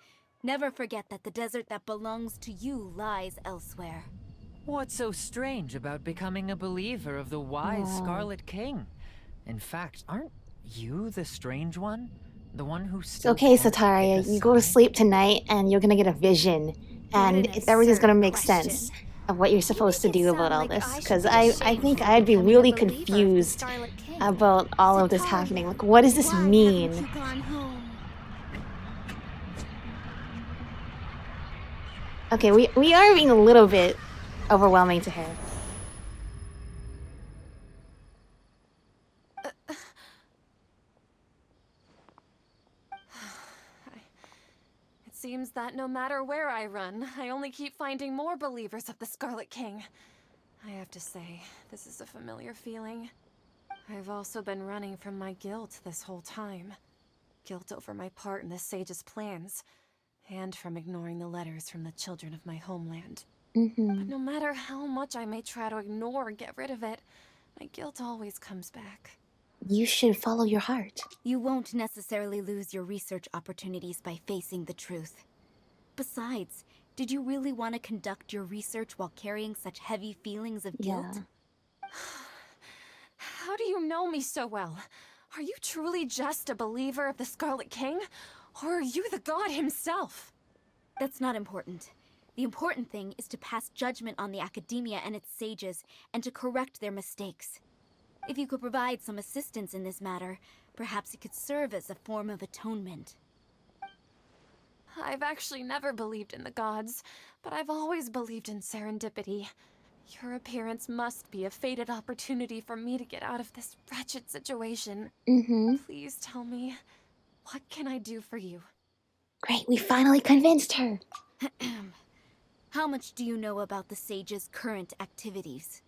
Speaker 8: never forget that the desert that belongs to you lies elsewhere.
Speaker 6: What's so strange about becoming a believer of the wise
Speaker 2: Wow.
Speaker 6: Scarlet King? In fact, aren't you the strange one? The one who
Speaker 2: It's
Speaker 6: still
Speaker 2: okay,
Speaker 6: can't
Speaker 2: Sataria.
Speaker 6: pick a
Speaker 2: You go to
Speaker 6: side?
Speaker 2: sleep tonight and you're gonna get a vision. And
Speaker 8: an
Speaker 2: everything's gonna
Speaker 8: absurd
Speaker 2: make
Speaker 8: question.
Speaker 2: sense of what you're supposed to
Speaker 7: make it
Speaker 2: do about
Speaker 7: sound
Speaker 2: all
Speaker 7: like
Speaker 2: this.
Speaker 7: I should
Speaker 2: Because
Speaker 7: be
Speaker 2: I
Speaker 7: ashamed
Speaker 2: think
Speaker 7: for
Speaker 2: I'd be
Speaker 7: becoming a
Speaker 2: really
Speaker 7: believer of the
Speaker 2: confused
Speaker 7: Scarlet King.
Speaker 2: about all of this
Speaker 4: Sataria,
Speaker 2: happening. Like, what does this
Speaker 4: why
Speaker 2: mean?
Speaker 4: haven't you gone home?
Speaker 2: Okay, we are being a little bit overwhelming to her.
Speaker 3: It seems that no matter where I run, I only keep finding more believers of the Scarlet King. I have to say, this is a familiar feeling. I've also been running from my guilt this whole time. Guilt over my part in the Sage's plans, and from ignoring the letters from the children of my homeland. But no matter how much I may try to ignore or get rid of it, my guilt always comes back.
Speaker 2: You should follow your heart.
Speaker 8: You won't necessarily lose your research opportunities by facing the truth. Besides, did you really want to conduct your research while carrying such heavy feelings of guilt?
Speaker 2: Yeah.
Speaker 3: How do you know me so well? Are you truly just a believer of the Scarlet King? Or are you the god himself?
Speaker 8: That's not important. The important thing is to pass judgment on the Academia and its sages, and to correct their mistakes. If you could provide some assistance in this matter, perhaps it could serve as a form of atonement.
Speaker 3: I've actually never believed in the gods, but I've always believed in serendipity. Your appearance must be a fated opportunity for me to get out of this wretched situation. Please tell me, what can I do for you?
Speaker 2: Great, we finally convinced her.
Speaker 8: How much do you know about the sage's current activities?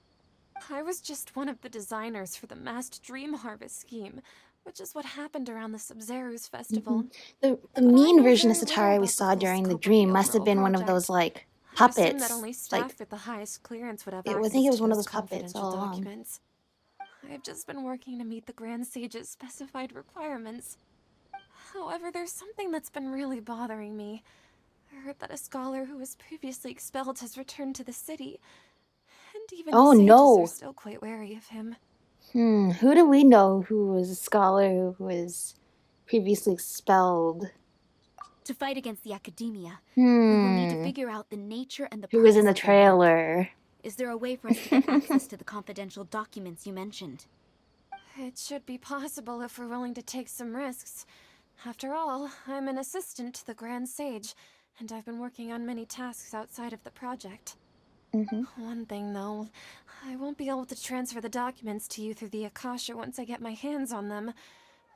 Speaker 3: I was just one of the designers for the massed dream harvest scheme, which is what happened around the Sumeru Festival.
Speaker 2: The
Speaker 3: But I
Speaker 2: mean
Speaker 3: know
Speaker 2: version of
Speaker 3: very little
Speaker 2: Sataria we
Speaker 3: about the
Speaker 2: saw
Speaker 3: full
Speaker 2: during the
Speaker 3: scope of
Speaker 2: dream
Speaker 3: the
Speaker 2: must have
Speaker 3: overall
Speaker 2: been one of
Speaker 3: project.
Speaker 2: those, like,
Speaker 3: I assume
Speaker 2: puppets.
Speaker 3: that only staff
Speaker 2: Like,
Speaker 3: with the highest clearance would have
Speaker 2: I
Speaker 3: access
Speaker 2: think it was
Speaker 3: to
Speaker 2: one of
Speaker 3: those
Speaker 2: those puppets
Speaker 3: confidential
Speaker 2: all along.
Speaker 3: documents. I've just been working to meet the Grand Sage's specified requirements. However, there's something that's been really bothering me. I heard that a scholar who was previously expelled has returned to the city, and even
Speaker 2: Oh,
Speaker 3: the sages
Speaker 2: no.
Speaker 3: are still quite wary of him.
Speaker 2: Who do we know who was a scholar who was previously expelled?
Speaker 8: To fight against the Academia, we will need to figure out the nature and the
Speaker 2: Who was in the
Speaker 8: purpose of their work.
Speaker 2: trailer?
Speaker 8: Is there a way for us to get access to the confidential documents you mentioned?
Speaker 3: It should be possible if we're willing to take some risks. After all, I'm an assistant to the Grand Sage, and I've been working on many tasks outside of the project. One thing, though, I won't be able to transfer the documents to you through the Akasha once I get my hands on them.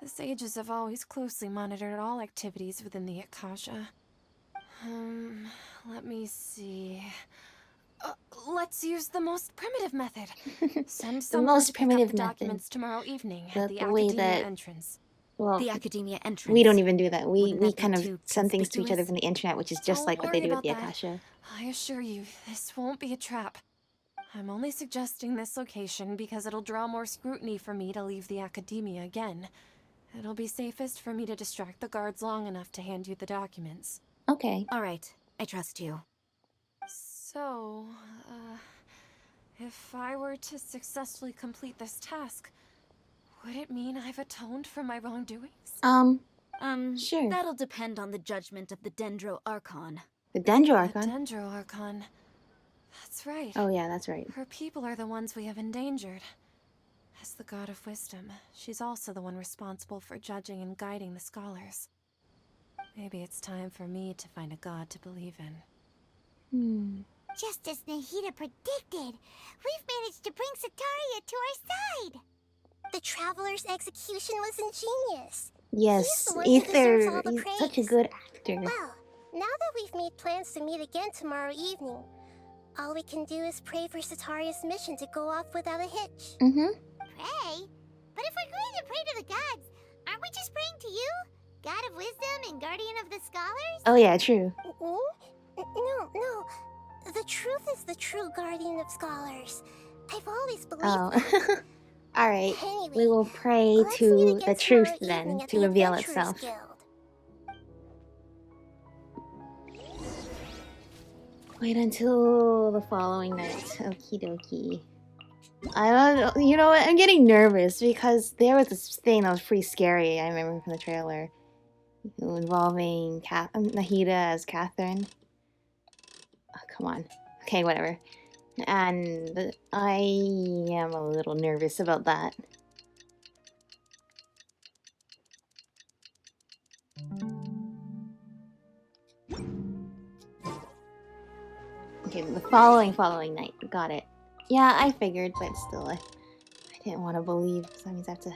Speaker 3: The sages have always closely monitored all activities within the Akasha. Let me see. Let's use the most primitive method. Send someone
Speaker 2: most
Speaker 3: to pick up
Speaker 2: primitive
Speaker 3: the
Speaker 2: method.
Speaker 3: documents tomorrow evening
Speaker 2: The
Speaker 3: at the
Speaker 2: way
Speaker 3: Academia
Speaker 2: that-
Speaker 3: entrance.
Speaker 2: Well,
Speaker 8: The Academia entrance.
Speaker 2: we don't even do that. We
Speaker 8: Wouldn't that be
Speaker 2: kind of
Speaker 8: too
Speaker 2: send things to each other
Speaker 8: conspicuous?
Speaker 2: from the internet, which is just
Speaker 3: Don't
Speaker 2: like what they
Speaker 3: worry
Speaker 2: do with the
Speaker 3: about that.
Speaker 2: Akasha.
Speaker 3: I assure you, this won't be a trap. I'm only suggesting this location because it'll draw more scrutiny for me to leave the Academia again. It'll be safest for me to distract the guards long enough to hand you the documents.
Speaker 2: Okay.
Speaker 8: All right, I trust you.
Speaker 3: So, if I were to successfully complete this task, would it mean I've atoned for my wrongdoings?
Speaker 2: Sure.
Speaker 8: That'll depend on the judgment of the Dendro Archon.
Speaker 2: The Dendro
Speaker 3: The
Speaker 2: Archon?
Speaker 3: Dendro Archon. That's right.
Speaker 2: Oh yeah, that's right.
Speaker 3: Her people are the ones we have endangered. As the god of wisdom, she's also the one responsible for judging and guiding the scholars. Maybe it's time for me to find a god to believe in.
Speaker 4: Just as Nahida predicted, we've managed to bring Sataria to our side.
Speaker 1: Traveler's execution was ingenious.
Speaker 2: Yes,
Speaker 1: the one who deserves all
Speaker 2: Ether,
Speaker 1: the
Speaker 2: he's
Speaker 1: praise.
Speaker 2: such a good actor.
Speaker 1: Well, now that we've made plans to meet again tomorrow evening, all we can do is pray for Sataria's mission to go off without a hitch.
Speaker 2: Mm-hmm.
Speaker 4: Pray? But if we're going to pray to the gods, aren't we just praying to you? God of wisdom and guardian of the scholars?
Speaker 2: Oh yeah, true.
Speaker 1: No. The truth is the true guardian of scholars. I've always believed
Speaker 2: Oh.
Speaker 1: that.
Speaker 2: Alright.
Speaker 1: Anyway,
Speaker 2: We will pray
Speaker 1: let's meet
Speaker 2: to
Speaker 1: again
Speaker 2: the truth
Speaker 1: tomorrow
Speaker 2: then,
Speaker 1: evening at
Speaker 2: to
Speaker 1: the
Speaker 2: reveal
Speaker 1: Adventurers
Speaker 2: itself.
Speaker 1: Guild.
Speaker 2: Wait until the following night. Okie dokie. I don't know, you know what? I'm getting nervous because there was this thing that was pretty scary, I remember from the trailer. Involving Nahida as Catherine. Oh, come on. Okay, whatever. And I am a little nervous about that. Okay, the following night. Got it. Yeah, I figured, but still, I didn't want to believe, so that means I have to...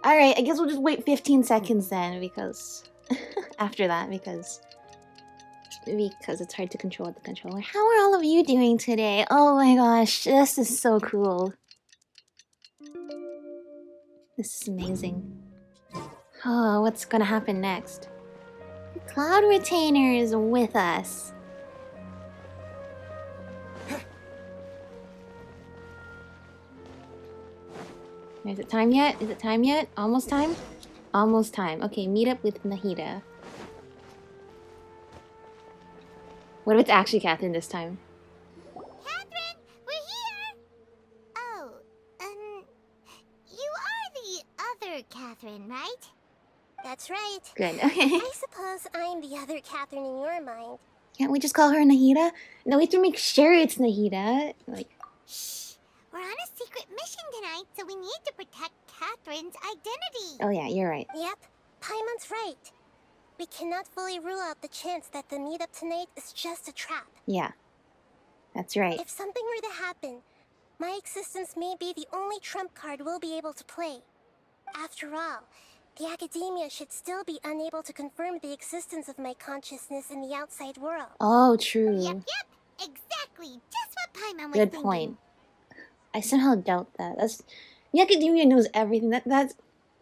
Speaker 2: Alright, I guess we'll just wait 15 seconds then, because... after that, because it's hard to control the controller. How are all of you doing today? Oh my gosh, this is so cool. This is amazing. Oh, what's gonna happen next? The Cloud Retainer is with us. Is it time yet? Is it time yet? Almost time? Almost time. Okay, meet up with Nahida. What if it's actually Catherine this time?
Speaker 4: Catherine, we're here! Oh, you are the other Catherine, right?
Speaker 1: That's right.
Speaker 2: Good, okay.
Speaker 1: I suppose I'm the other Catherine in your mind.
Speaker 2: Can't we just call her Nahida? No, we have to make sure it's Nahida. Like,
Speaker 4: Shh! We're on a secret mission tonight, so we need to protect Catherine's identity.
Speaker 2: oh yeah, you're right.
Speaker 1: Yep, Paimon's right. We cannot fully rule out the chance that the meetup tonight is just a trap.
Speaker 2: Yeah, that's right.
Speaker 1: If something were to happen, my existence may be the only trump card we'll be able to play. After all, the academia should still be unable to confirm the existence of my consciousness in the outside world.
Speaker 2: Oh, true.
Speaker 4: Yep, exactly. Just what Paimon was
Speaker 2: Good
Speaker 4: thinking.
Speaker 2: point. I somehow doubt that. That's the academia knows everything. That's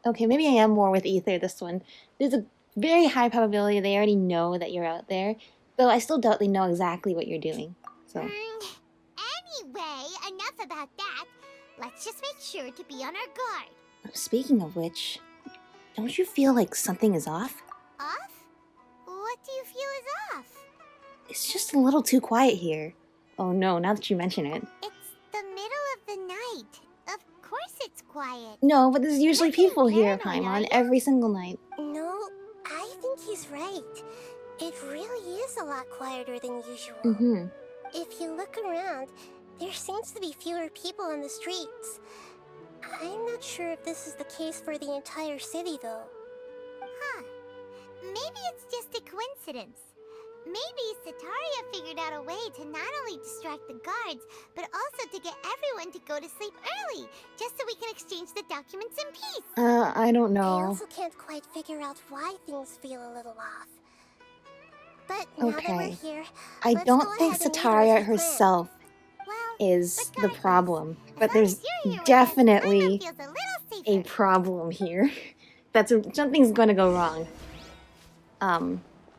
Speaker 2: okay. Maybe I am more with Ether this one. There's a very high probability they already know that you're out there, though I still doubt they know exactly what you're doing. So
Speaker 4: Anyway, enough about that. Let's just make sure to be on our guard.
Speaker 2: speaking of which, don't you feel like something is off?
Speaker 4: Off? What do you feel is off?
Speaker 2: It's just a little too quiet here. Oh no, now that you mention it.
Speaker 4: It's the middle of the night. Of course it's quiet.
Speaker 2: No, but there's usually
Speaker 4: You're being
Speaker 2: people here,
Speaker 4: paranoid, are
Speaker 2: Paimon,
Speaker 4: you?
Speaker 2: every single night.
Speaker 1: No, I think he's right. It really is a lot quieter than usual.
Speaker 2: Mm-hmm.
Speaker 1: If you look around, there seems to be fewer people on the streets. I'm not sure if this is the case for the entire city, though.
Speaker 4: Huh. Maybe it's just a coincidence. Maybe Sataria figured out a way to not only distract the guards, but also to get everyone to go to sleep early, just so we can exchange the documents in peace.
Speaker 2: I don't
Speaker 1: I
Speaker 2: know.
Speaker 1: also can't quite figure out why things feel a little off. But now that we're
Speaker 2: Okay.
Speaker 1: here,
Speaker 2: I
Speaker 1: let's
Speaker 2: don't
Speaker 1: go
Speaker 2: think
Speaker 1: ahead and meet
Speaker 2: Sataria
Speaker 1: our plan.
Speaker 2: herself
Speaker 4: Well,
Speaker 2: is the
Speaker 4: regardless,
Speaker 2: problem,
Speaker 4: as
Speaker 2: but
Speaker 4: long
Speaker 2: there's
Speaker 4: as you're here with us,
Speaker 2: definitely
Speaker 4: Paimon feels a little
Speaker 2: a
Speaker 4: safer.
Speaker 2: problem here. Something's gonna go wrong.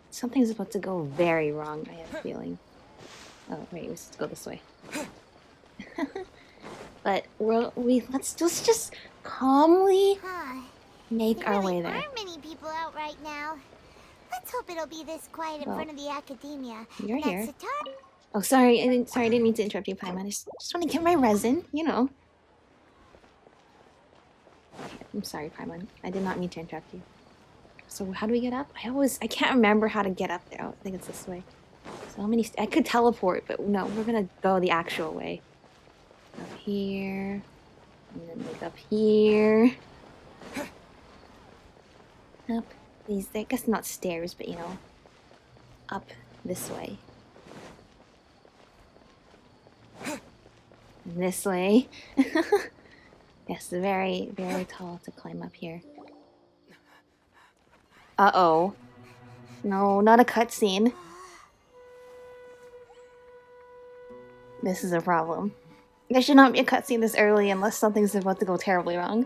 Speaker 2: Something's about to go very wrong, I have a feeling. Oh, wait, let's go this way. But let's just calmly
Speaker 4: Huh.
Speaker 2: make
Speaker 4: There
Speaker 2: our
Speaker 4: really
Speaker 2: way there.
Speaker 4: aren't many people out right now. Let's hope it'll be this quiet in
Speaker 2: Well,
Speaker 4: front of the academia.
Speaker 2: you're
Speaker 4: that
Speaker 2: here.
Speaker 4: Sataria...
Speaker 2: Oh, sorry, I didn't mean to interrupt you, Paimon. I just want to get my resin, you know. I'm sorry, Paimon. I did not mean to interrupt you. So how do we get up? I can't remember how to get up there. Oh, I think it's this way. So many, I could teleport, but no, we're gonna go the actual way. Up here, and then like up here. Up these, I guess not stairs, but you know, up this way. And this way. Yes, very, very tall to climb up here. Uh-oh. No, not a cutscene. This is a problem. There should not be a cutscene this early unless something's about to go terribly wrong.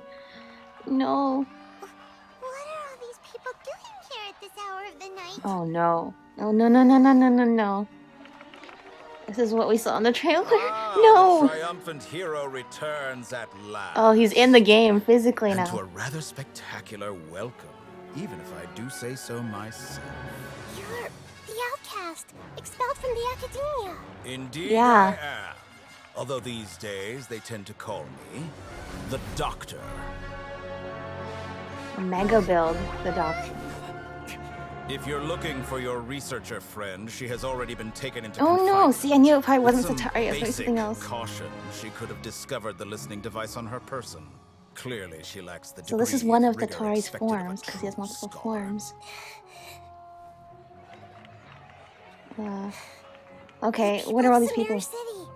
Speaker 2: No.
Speaker 1: What are all these people doing here at this hour of the night?
Speaker 2: Oh no. Oh no no no no no no no. This is what we saw in the trailer. No!
Speaker 9: The triumphant hero returns at last.
Speaker 2: Oh, he's in the game physically
Speaker 9: and
Speaker 2: now.
Speaker 9: to a rather spectacular welcome, even if I do say so myself.
Speaker 1: You're the outcast, expelled from the academia.
Speaker 9: Indeed
Speaker 2: Yeah.
Speaker 9: I am. Although these days they tend to call me the Doctor.
Speaker 2: Mega build, the doctor.
Speaker 9: If you're looking for your researcher friend, she has already been taken into
Speaker 2: Oh no!
Speaker 9: confinement.
Speaker 2: See, I knew it probably
Speaker 9: With
Speaker 2: wasn't
Speaker 9: some
Speaker 2: Satari, it was
Speaker 9: basic
Speaker 2: something else.
Speaker 9: caution, she could have discovered the listening device on her person. Clearly, she lacks the
Speaker 2: So this is
Speaker 9: degree
Speaker 2: one of
Speaker 9: rigor
Speaker 2: Tatari's
Speaker 9: expected of a
Speaker 2: forms, because he has
Speaker 9: true
Speaker 2: multiple
Speaker 9: scholar.
Speaker 2: forms. Okay, what are all these people?
Speaker 1: Sumeru City.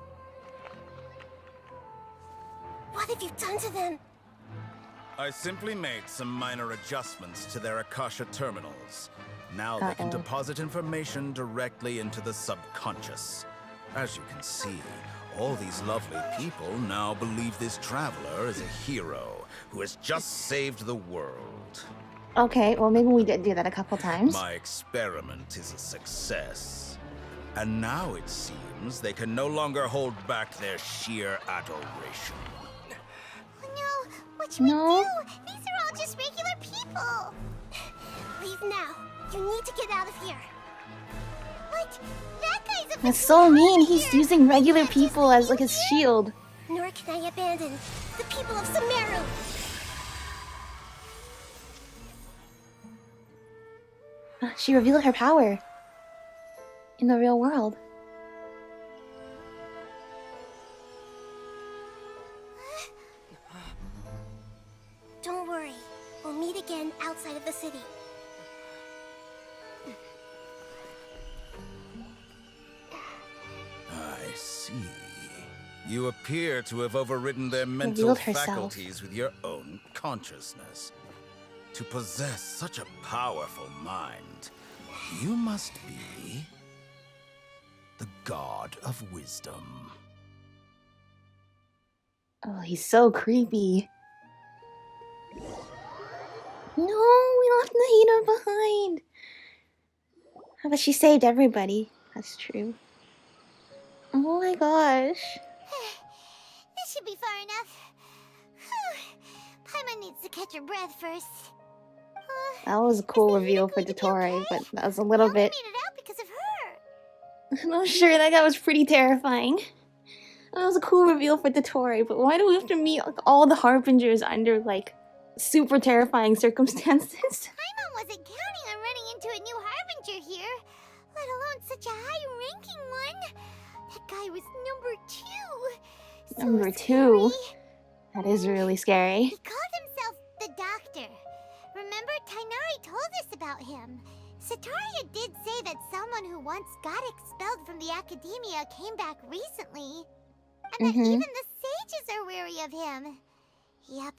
Speaker 1: What have you done to them?
Speaker 9: I simply made some minor adjustments to their Akasha terminals. Now they can deposit information directly into the subconscious. As you can see, all these lovely people now believe this traveler is a hero who has just saved the world.
Speaker 2: Okay, well maybe we did do that a couple times.
Speaker 9: My experiment is a success. And now it seems they can no longer hold back their sheer adoration.
Speaker 1: Oh no, what should
Speaker 2: No.
Speaker 1: we do? These are all just regular people. Leave now. You need to get out of here. What? That guy's a
Speaker 2: That's so mean. He's using regular people as like his shield.
Speaker 1: Nor can I abandon the people of Sumeru.
Speaker 2: She revealed her power in the real world.
Speaker 1: Don't worry. We'll meet again outside of the city.
Speaker 9: I see. You appear to have overridden their mental
Speaker 2: Revealed herself.
Speaker 9: faculties with your own consciousness. To possess such a powerful mind, you must be the god of wisdom.
Speaker 2: Oh, he's so creepy. No, we left Nahida behind. But she saved everybody. That's true. Oh my gosh.
Speaker 1: This should be far enough. Paimon needs to catch her breath first.
Speaker 2: That was a cool reveal for Dottore, but that was a little bit...
Speaker 1: made it out because of her.
Speaker 2: I'm not sure, that guy was pretty terrifying. That was a cool reveal for Dottore, but why do we have to meet like, all the harbingers under like super terrifying circumstances?
Speaker 1: Paimon wasn't counting on running into a new harbinger here, let alone such a high-ranking one. That guy was number 2. So
Speaker 2: Number 2?
Speaker 1: scary.
Speaker 2: That is really scary.
Speaker 1: He called himself the Doctor. Remember, Tainari told us about him. Sataria did say that someone who once got expelled from the academia came back recently. And that even the sages are wary of him. Yep.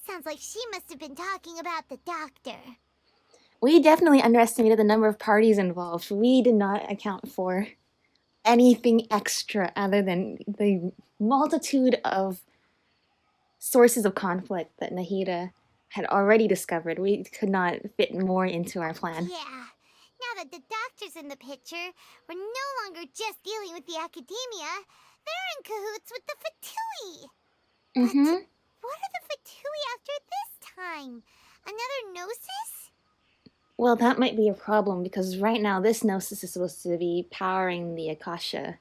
Speaker 1: Sounds like she must have been talking about the Doctor.
Speaker 2: We definitely underestimated the number of parties involved. We did not account for anything extra other than the multitude of sources of conflict that Nahida had already discovered. We could not fit more into our plan.
Speaker 1: Yeah. Now that the Doctor's in the picture, we're no longer just dealing with the academia. They're in cahoots with the Fatui. But what are the Fatui after this time? Another Gnosis?
Speaker 2: Well, that might be a problem because right now this Gnosis is supposed to be powering the Akasha.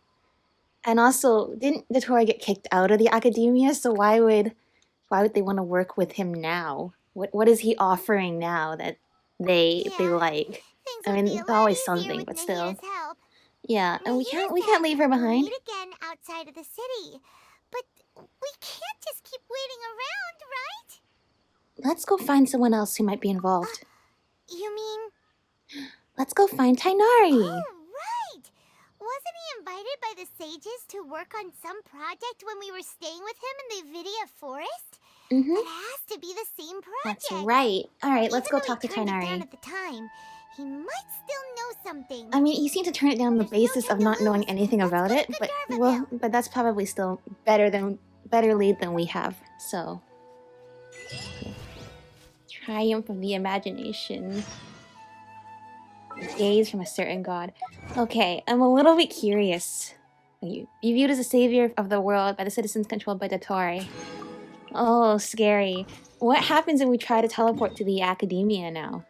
Speaker 2: And also, didn't Dottore get kicked out of the academia? So why would they want to work with him now? What is he offering now that they like? I mean, it's always something, but still. Yeah, and we can't leave her behind.
Speaker 1: We'll meet again outside of the city. But we can't just keep waiting around, right?
Speaker 2: Let's go find someone else who might be involved.
Speaker 1: You mean?
Speaker 2: Let's go find Tainari.
Speaker 1: Oh, right! Wasn't he invited by the sages to work on some project when we were staying with him in the Vidia forest?
Speaker 2: Mm-hmm.
Speaker 4: That has to be the same project.
Speaker 2: That's right. Alright, let's go
Speaker 4: Even though
Speaker 2: talk to
Speaker 4: he turned it down
Speaker 2: Tighnari.
Speaker 4: at the time, he might still know something.
Speaker 2: I mean, he seemed to turn it down on the
Speaker 4: There's no
Speaker 2: basis
Speaker 4: time
Speaker 2: of
Speaker 4: to
Speaker 2: not knowing
Speaker 4: lose.
Speaker 2: anything
Speaker 4: Let's
Speaker 2: about
Speaker 4: go to
Speaker 2: it, but well,
Speaker 4: Godiva.
Speaker 2: but that's probably still better lead than we have. So, triumph of the imagination. Gaze from a certain god. Okay, I'm a little bit curious. You be viewed as a savior of the world by the citizens controlled by Dottore. Oh, scary. What happens if we try to teleport to the academia now?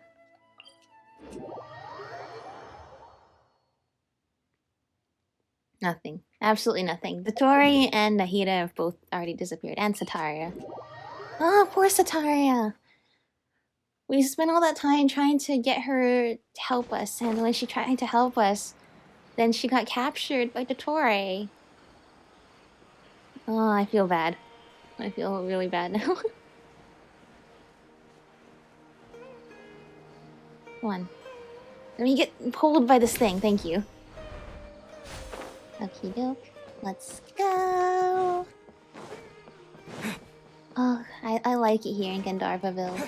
Speaker 2: Nothing. Absolutely nothing. Dottore and Nahida have both already disappeared. And Sataria. Oh, poor Sataria. We spent all that time trying to get her to help us, and when she tried to help us, then she got captured by Dottore. Oh, I feel bad. I feel really bad now. Come on. Let me get pulled by this thing, thank you. Okie doke. Let's go. Oh, I like it here in Gandharvaville.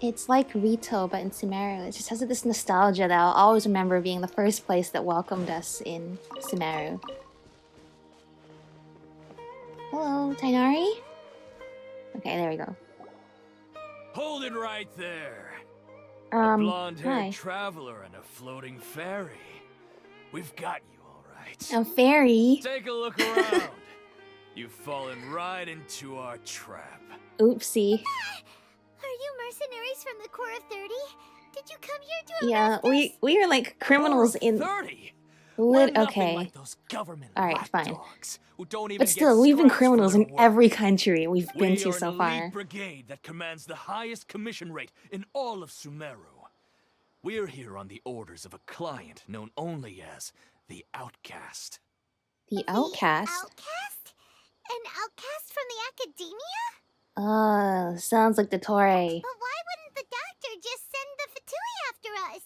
Speaker 2: It's like Rito, but in Sumeru. It just has this nostalgia that I'll always remember being the first place that welcomed us in Sumeru. Hello, Tighnari? Okay, there we go.
Speaker 10: Hold it right there. A blonde-haired
Speaker 2: hi.
Speaker 10: traveler and a floating fairy. We've got you all right.
Speaker 2: A fairy?
Speaker 10: Take a look around. You've fallen right into our trap.
Speaker 2: Oopsie.
Speaker 4: Are you mercenaries from the Core of 30? Did you come here to
Speaker 2: Yeah, we are like criminals in...
Speaker 10: 30? We're nothing
Speaker 2: okay.
Speaker 10: like those government
Speaker 2: Alright, fine.
Speaker 10: lapdogs who don't even
Speaker 2: But still,
Speaker 10: get
Speaker 2: we've been
Speaker 10: scraps for
Speaker 2: criminals
Speaker 10: their
Speaker 2: in
Speaker 10: work.
Speaker 2: every country we've been
Speaker 10: We
Speaker 2: to
Speaker 10: are
Speaker 2: so
Speaker 10: an
Speaker 2: far.
Speaker 10: elite brigade that commands the highest commission rate in all of Sumeru. We're here on the orders of a client known only as the Outcast.
Speaker 2: The Outcast?
Speaker 4: Outcast? An outcast from the academia?
Speaker 2: Sounds like Dottore.
Speaker 4: But why wouldn't the doctor just send the Fatui after us?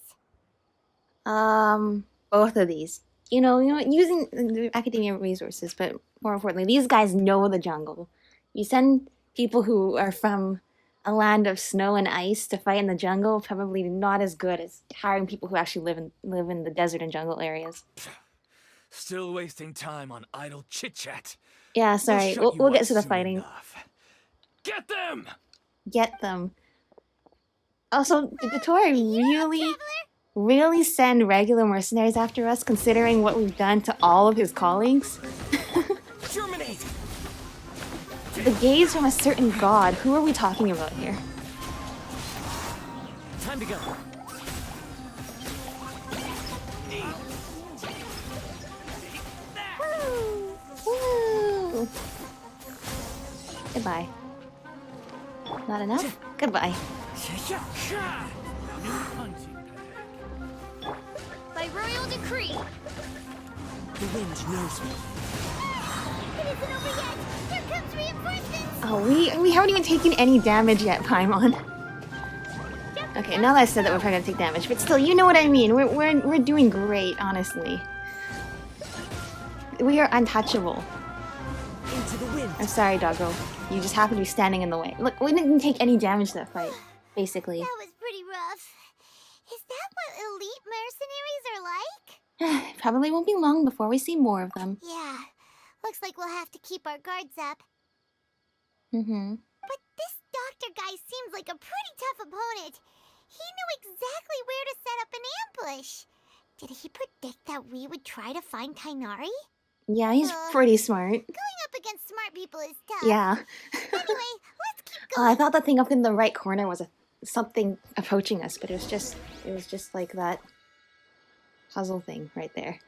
Speaker 2: Both of these. You know, using the academia resources, but more importantly, these guys know the jungle. You send people who are from a land of snow and ice to fight in the jungle, probably not as good as hiring people who actually live in the desert and jungle areas.
Speaker 10: Still wasting time on idle chit-chat.
Speaker 2: Yeah, sorry. We'll get to the fighting.
Speaker 10: Enough. Get them!
Speaker 2: Get them. Also, did Dottore really send regular mercenaries after us, considering what we've done to all of his colleagues?
Speaker 10: Germinate!
Speaker 2: The gaze from a certain god. Who are we talking about here?
Speaker 10: Time to go.
Speaker 2: Woo! Goodbye. Not enough? Goodbye.
Speaker 7: By royal decree.
Speaker 10: The wind knows me.
Speaker 4: It isn't over yet! Here comes reinforcements!
Speaker 2: Oh, we haven't even taken any damage yet, Paimon. Okay, now that I said that, we're probably gonna take damage, but still, you know what I mean. We're doing great, honestly. We are untouchable.
Speaker 10: Into the wind.
Speaker 2: I'm sorry, Doggo. You just happen to be standing in the way. Look, we didn't take any damage that fight, basically.
Speaker 4: That was pretty rough. Is that what elite mercenaries are like?
Speaker 2: Probably won't be long before we see more of them.
Speaker 4: Yeah. Looks like we'll have to keep our guards up.
Speaker 2: Mm-hmm.
Speaker 4: But this doctor guy seems like a pretty tough opponent. He knew exactly where to set up an ambush. Did he predict that we would try to find Tighnari?
Speaker 2: Yeah, he's pretty smart.
Speaker 4: Going up against smart people is tough.
Speaker 2: Yeah.
Speaker 4: Anyway, let's keep going.
Speaker 2: I thought that thing up in the right corner was something approaching us, but it was just like that puzzle thing right there.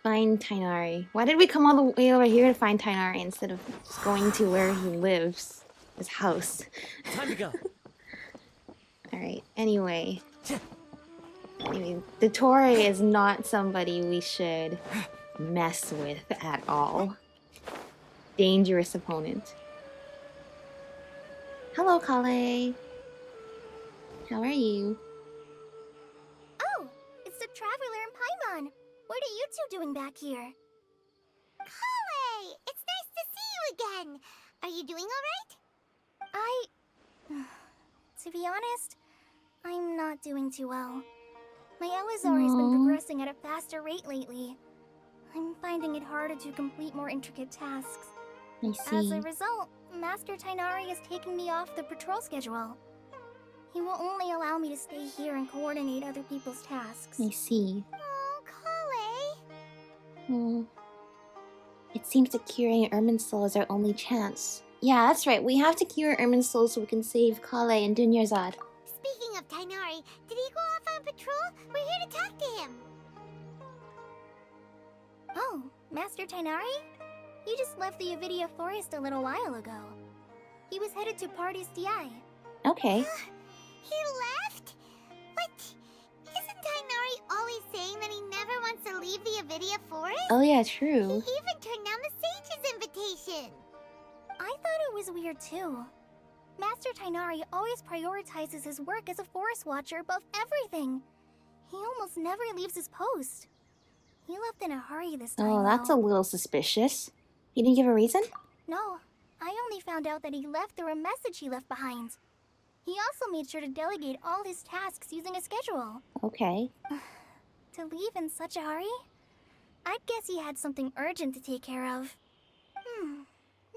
Speaker 2: Find Tighnari. Why did we come all the way over here to find Tighnari instead of just going to where he lives? His house.
Speaker 10: Time to go.
Speaker 2: Alright, anyway, Dottore is not somebody we should mess with at all. Dangerous opponent. Hello, Kale. How are you?
Speaker 4: Oh, it's the Traveler and Paimon. What are you two doing back here? Kale! It's nice to Are you doing alright?
Speaker 11: To be honest, I'm not doing too well. My Elazar has been progressing at a faster rate lately. I'm finding it harder to complete more intricate tasks.
Speaker 2: I
Speaker 11: As
Speaker 2: see.
Speaker 11: a result, Master Tighnari is taking me off the patrol schedule. He will only allow me to stay here and coordinate other people's tasks.
Speaker 2: I see.
Speaker 4: Oh, Kale.
Speaker 2: Hmm. It seems that curing Irminsul is our only chance. Yeah, that's right. We have to cure Irminsul so we can save Kale and Dunyarzad.
Speaker 4: Speaking of Tighnari, did he go off on patrol? We're here to talk to him.
Speaker 11: Oh, Master Tighnari? He just left the Avidia Forest a little while ago. He was headed to Party's DI.
Speaker 2: Okay.
Speaker 4: He left? What? Isn't Tighnari always saying that he never wants to leave the Avidia Forest?
Speaker 2: Oh yeah,
Speaker 4: He
Speaker 2: true.
Speaker 4: even turned down the Sage's invitation.
Speaker 11: I thought it was weird too. Master Tighnari always prioritizes his work as a forest watcher above everything. He almost never leaves his post. He left in a hurry this time.
Speaker 2: Oh, that's a
Speaker 11: though.
Speaker 2: little suspicious. He didn't give a reason?
Speaker 11: No, I only found out that he left through a message he left behind. He also made sure to delegate all his tasks using a schedule.
Speaker 2: Okay.
Speaker 11: To leave in such a hurry? I'd guess he had something urgent to take care of.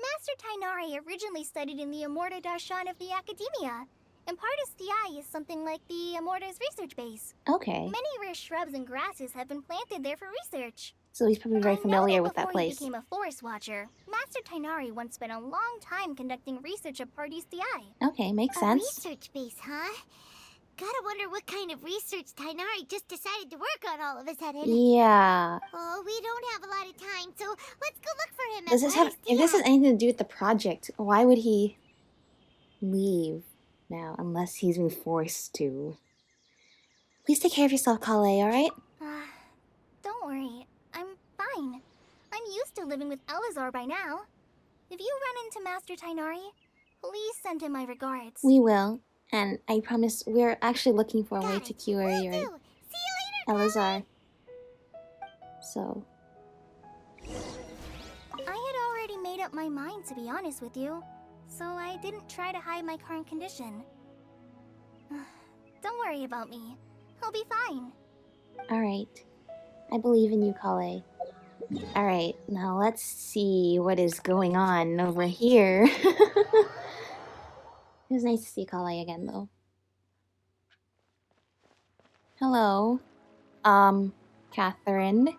Speaker 11: Master Tighnari originally studied in the Amorta Darshan of the Academia, and Partis DI is something like the Amorta's research base.
Speaker 2: Okay.
Speaker 11: Many rare shrubs and grasses have been planted there for research.
Speaker 2: So he's probably very familiar with that
Speaker 11: Before he
Speaker 2: place.
Speaker 11: became a forest watcher, Master Tighnari once spent a long time conducting research at Partis DI.
Speaker 2: Okay, makes
Speaker 4: A
Speaker 2: sense.
Speaker 4: research base, huh? Gotta wonder what kind of research Tighnari just decided to work on all of a sudden.
Speaker 2: Yeah.
Speaker 4: Oh, we don't have a lot of time, so let's go look for him
Speaker 2: Does
Speaker 4: at
Speaker 2: this have
Speaker 4: Party's
Speaker 2: if this has
Speaker 4: DI.
Speaker 2: anything to do with the project, why would he leave now unless he's been forced to? Please take care of yourself, Kale, alright?
Speaker 11: Don't worry, I'm fine. I'm used to living with Elazar by now. If you run into Master Tighnari, please send him my regards.
Speaker 2: We will. And I promise we're actually looking for a way to cure
Speaker 4: Will
Speaker 2: your
Speaker 4: do. See you later.
Speaker 2: Elazar. So,
Speaker 11: I had already made up my mind, to be honest with you, so I didn't try to hide my current condition. Don't worry about me. He'll be fine.
Speaker 2: alright. I believe in you, Kale. Alright, now let's see what is going on over here. It was nice to see Kale again, though. Hello. Catherine.
Speaker 4: Wait,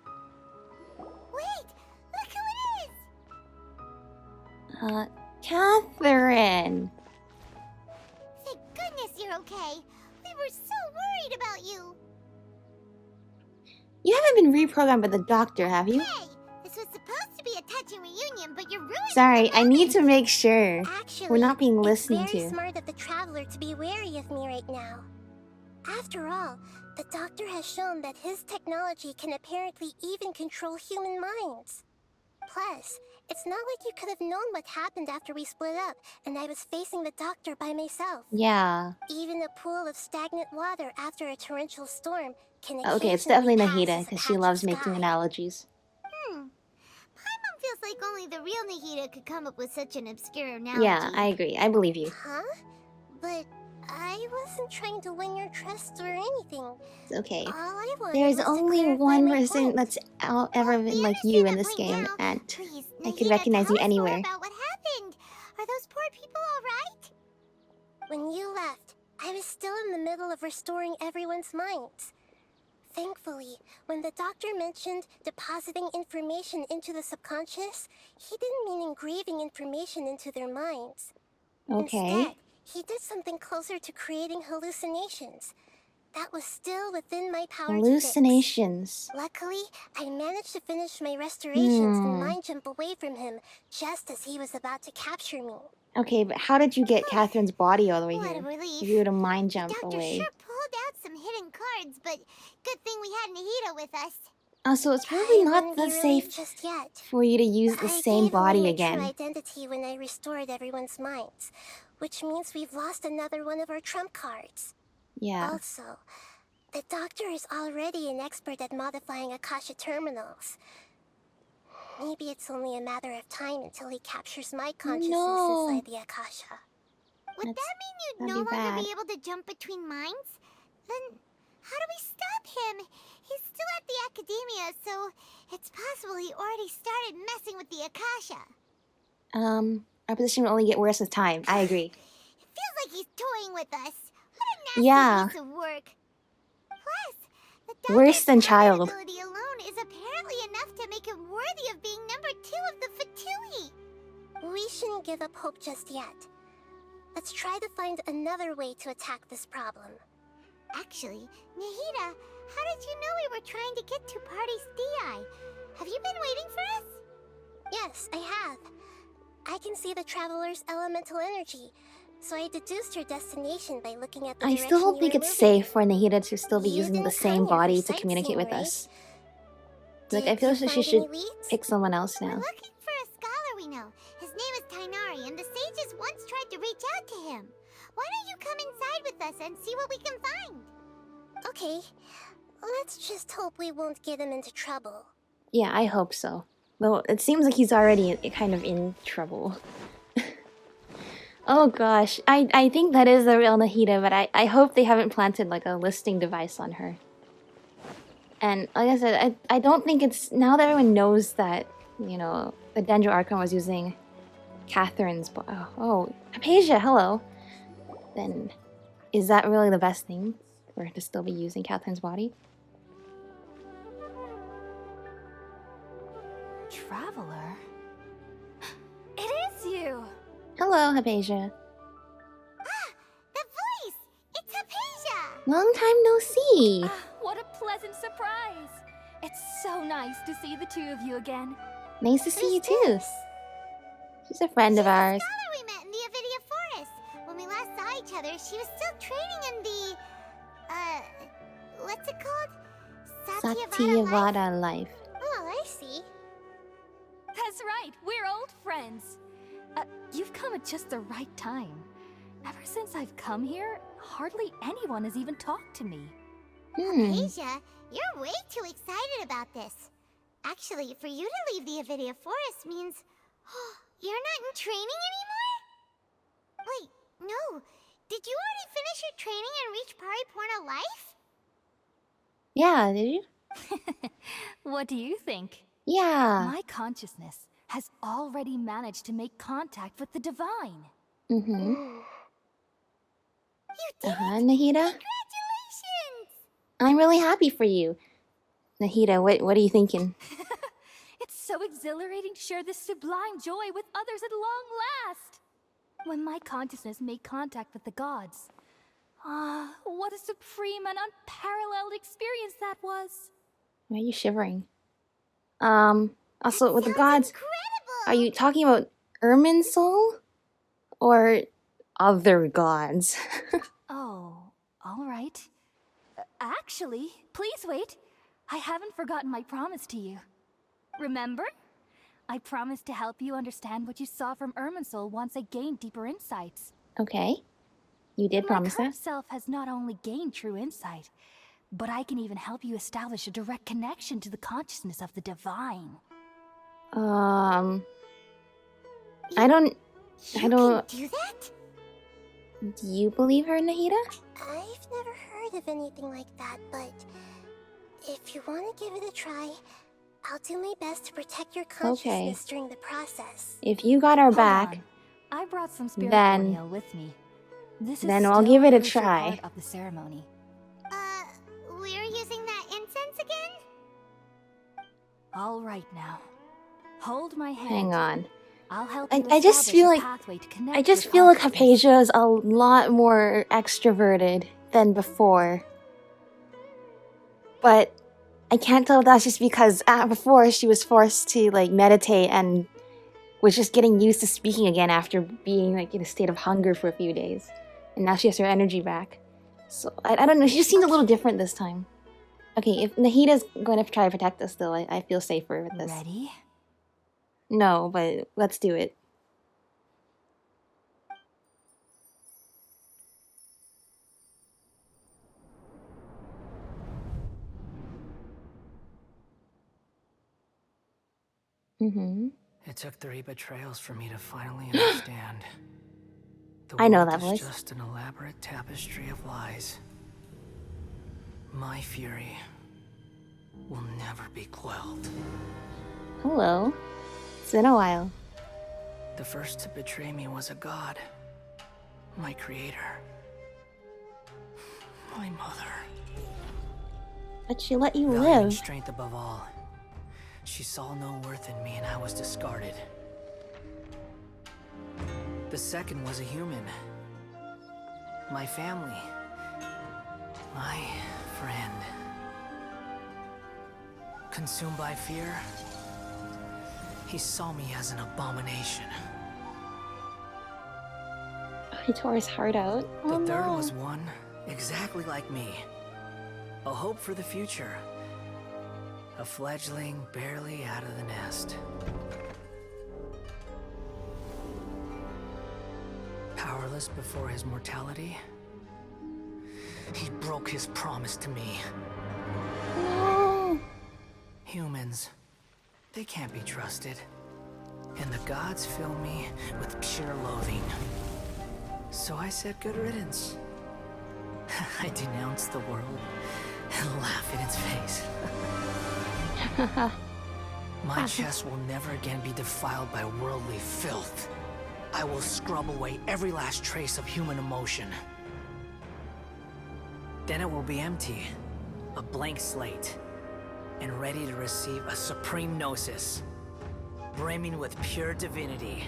Speaker 4: look who it is.
Speaker 2: Catherine!
Speaker 4: Thank goodness you're okay. We were so worried about you.
Speaker 2: You haven't been reprogrammed by the doctor, have you?
Speaker 4: Hey, this was supposed to be a touching reunion, but you're ruining
Speaker 2: Sorry,
Speaker 4: the
Speaker 2: I need
Speaker 4: moment.
Speaker 2: to make sure.
Speaker 1: Actually,
Speaker 2: We're not being listened
Speaker 1: it's very
Speaker 2: to.
Speaker 1: smart of the Traveler to be wary of me right now. After all, the Doctor has shown that his technology can apparently even control human minds. Plus, it's not like you could have known what happened after we split up and I was facing the Doctor by myself.
Speaker 2: Yeah.
Speaker 1: Even a pool of stagnant water after a torrential storm can
Speaker 2: Okay, it's
Speaker 1: occasionally
Speaker 2: definitely
Speaker 1: pass
Speaker 2: Nahida,
Speaker 1: as a
Speaker 2: because she
Speaker 1: patch
Speaker 2: loves
Speaker 1: of
Speaker 2: making
Speaker 1: sky.
Speaker 2: analogies.
Speaker 4: Paimon feels like only the real Nahida could come up with such an obscure analogy.
Speaker 2: Yeah, I agree. I believe you.
Speaker 1: Huh? But I wasn't trying to win your trust or anything.
Speaker 2: It's okay.
Speaker 1: All I wanted
Speaker 2: There's
Speaker 1: was to
Speaker 2: only
Speaker 1: clarify
Speaker 2: one
Speaker 1: my
Speaker 2: person
Speaker 1: point.
Speaker 2: that's ever been
Speaker 4: We
Speaker 2: like you in
Speaker 4: understand
Speaker 2: this
Speaker 4: that
Speaker 2: game,
Speaker 4: point now.
Speaker 2: and
Speaker 4: Please,
Speaker 2: I could
Speaker 4: Nahida,
Speaker 2: recognize
Speaker 4: tell
Speaker 2: you
Speaker 4: us more
Speaker 2: anywhere.
Speaker 4: about what happened. Are those poor people all right?
Speaker 1: When you left, I was still in the middle of restoring everyone's minds. Thankfully, when the Doctor mentioned depositing information into the subconscious, he didn't mean engraving information into their minds.
Speaker 2: Okay.
Speaker 1: Instead, he did something closer to creating hallucinations. That was still within my power to fix.
Speaker 2: Hallucinations.
Speaker 1: Luckily, I managed to finish my restorations and
Speaker 2: Hmm.
Speaker 1: mind jump away from him just as he was about to capture me.
Speaker 2: Okay, but how did you get Catherine's body all the way
Speaker 4: What a
Speaker 2: here?
Speaker 4: relief.
Speaker 2: If you were to mind jump
Speaker 4: Doctor
Speaker 2: away.
Speaker 4: sure pulled out some hidden cards, but good thing we had Nahida with us.
Speaker 2: Oh, so it's probably
Speaker 1: I
Speaker 2: not
Speaker 1: wouldn't
Speaker 2: that
Speaker 1: be relieved
Speaker 2: safe
Speaker 1: just yet.
Speaker 2: for you to use the
Speaker 1: I
Speaker 2: same
Speaker 1: gave away
Speaker 2: body
Speaker 1: my
Speaker 2: again.
Speaker 1: true identity when I restored everyone's minds, which means we've lost another one of our trump cards.
Speaker 2: Yeah.
Speaker 1: Also, the Doctor is already an expert at modifying Akasha terminals. Maybe it's only a matter of time until he captures my consciousness
Speaker 2: no.
Speaker 1: inside the Akasha.
Speaker 11: Would that mean you'd no longer be able to jump between minds? Then how do we stop him? He's still at the Academia, so it's possible he already started messing with the Akasha.
Speaker 2: Our position will only get worse with time. I agree.
Speaker 11: It feels like he's toying with us. What a nasty piece of work. Plus, the
Speaker 2: worse than child.
Speaker 11: ability alone is apparently enough to make him worthy of being number 2 of the Fatui.
Speaker 1: We shouldn't give up hope just yet. Let's try to find another way to attack this problem.
Speaker 11: Actually, Nahida, how did you know we were trying to get to Party's DI? Have you been waiting for us?
Speaker 1: Yes, I have. I can see the Traveler's elemental energy, so I deduced her destination by looking at the
Speaker 2: I still don't think it's safe for Nahida to still be using the same body to communicate with us. Like, I feel like she should pick someone else now.
Speaker 11: We're looking for a scholar we know. His name is Tainari, and the sages once tried to reach out to him. Why don't you come inside with us and see what we can find?
Speaker 1: Okay, let's just hope we won't get him into trouble.
Speaker 2: Yeah, I hope so. Though it seems like he's already kind of in trouble. Oh gosh, I think that is the real Nahida, but I hope they haven't planted like a listing device on her. And like I said, I don't think it's... Now that everyone knows that, you know, the Dendro Archon was using Catherine's... Oh, Hypatia, hello. Then, is that really the best thing? For her to still be using Catherine's body?
Speaker 5: Traveler? It is you!
Speaker 2: Hello, Hypatia.
Speaker 11: Ah, the voice! It's Hypatia!
Speaker 2: Long time no see!
Speaker 8: What a pleasant surprise! It's so nice to see the two of you again.
Speaker 2: Nice to see you too. She's a friend of ours.
Speaker 11: She's the scholar we met in the Avidia Forest. When we last saw each other, she was still training in the... what's it called?
Speaker 2: Satyavada life.
Speaker 1: Oh, I see.
Speaker 8: That's right, we're old friends. You've come at just the right time. Ever since I've come here, hardly anyone has even talked to me.
Speaker 11: Hypatia, you're way too excited about this. Actually, for you to leave the Avidia Forest means... you're not in training anymore? Wait, no. Did you already finish your training and reach Pariporna life?
Speaker 2: Yeah, did you?
Speaker 8: What do you think?
Speaker 2: Yeah.
Speaker 8: My consciousness has already managed to make contact with the divine.
Speaker 2: Mm-hmm.
Speaker 11: You did it!
Speaker 2: Nahida?
Speaker 11: Congratulations!
Speaker 2: I'm really happy for you. Nahida, what are you thinking?
Speaker 8: It's so exhilarating to share this sublime joy with others at long last. When my consciousness made contact with the gods. What a supreme and unparalleled experience that was.
Speaker 2: Why are you shivering? Also, with the gods,
Speaker 11: Incredible!
Speaker 2: are you talking about Ermin's soul? Or other gods?
Speaker 8: Oh, all right. Actually, please wait. I haven't forgotten my promise to you. Remember? I promised to help you understand what you saw from Irminsul once I gained deeper insights.
Speaker 2: Okay. You did promise
Speaker 8: My
Speaker 2: that?
Speaker 8: current self has not only gained true insight, but I can even help you establish a direct connection to the consciousness of the divine.
Speaker 2: I don't...
Speaker 11: You can do that?
Speaker 2: Do you believe her, Nahida?
Speaker 1: I've never heard of anything like that, but if you want to give it a try, I'll do my best to protect your consciousness during the process.
Speaker 2: If you got our
Speaker 8: Hold
Speaker 2: back,
Speaker 8: on. I brought some spirit
Speaker 2: then-
Speaker 8: cornmeal with me. This is
Speaker 2: then I'll
Speaker 8: still
Speaker 2: give it a
Speaker 8: crucial
Speaker 2: try.
Speaker 8: part of the ceremony.
Speaker 11: We're using that incense again?
Speaker 8: All right now. Hold my hand.
Speaker 2: hang on.
Speaker 8: I'll help you
Speaker 2: I just
Speaker 8: establish
Speaker 2: feel
Speaker 8: a
Speaker 2: like...
Speaker 8: pathway to connect
Speaker 2: I just
Speaker 8: with
Speaker 2: feel like
Speaker 8: consciousness.
Speaker 2: Hypatia is a lot more extroverted than before. But I can't tell if that's just because before she was forced to like meditate and was just getting used to speaking again after being like in a state of hunger for a few days. And now she has her energy back. So I don't know, she just seems a little different this time. Okay, if Nahida's going to try to protect us though, I feel safer with this.
Speaker 8: Ready?
Speaker 2: No, but let's do it.
Speaker 12: It took 3 betrayals for me to finally understand. The
Speaker 2: I know
Speaker 12: world
Speaker 2: that
Speaker 12: is
Speaker 2: voice.
Speaker 12: just an elaborate tapestry of lies. My fury will never be quelled.
Speaker 2: Hello. It's been a while.
Speaker 12: The first to betray me was a god. My creator. My mother.
Speaker 2: But she let you
Speaker 12: Valuing
Speaker 2: live.
Speaker 12: strength above all. She saw no worth in me and I was discarded. The second was a human. My family. My friend. Consumed by fear, he saw me as an abomination.
Speaker 2: He tore his heart out.
Speaker 12: The
Speaker 2: Oh,
Speaker 12: third
Speaker 2: no.
Speaker 12: was one exactly like me. A hope for the future. A fledgling barely out of the nest. Powerless before his mortality, he broke his promise to me.
Speaker 2: No.
Speaker 12: Humans, they can't be trusted. And the gods fill me with pure loathing. So I said good riddance. I denounced the world and laugh in its face. My chest will never again be defiled by worldly filth. I will scrub away every last trace of human emotion. Then it will be empty, a blank slate, and ready to receive a supreme gnosis, brimming with pure divinity.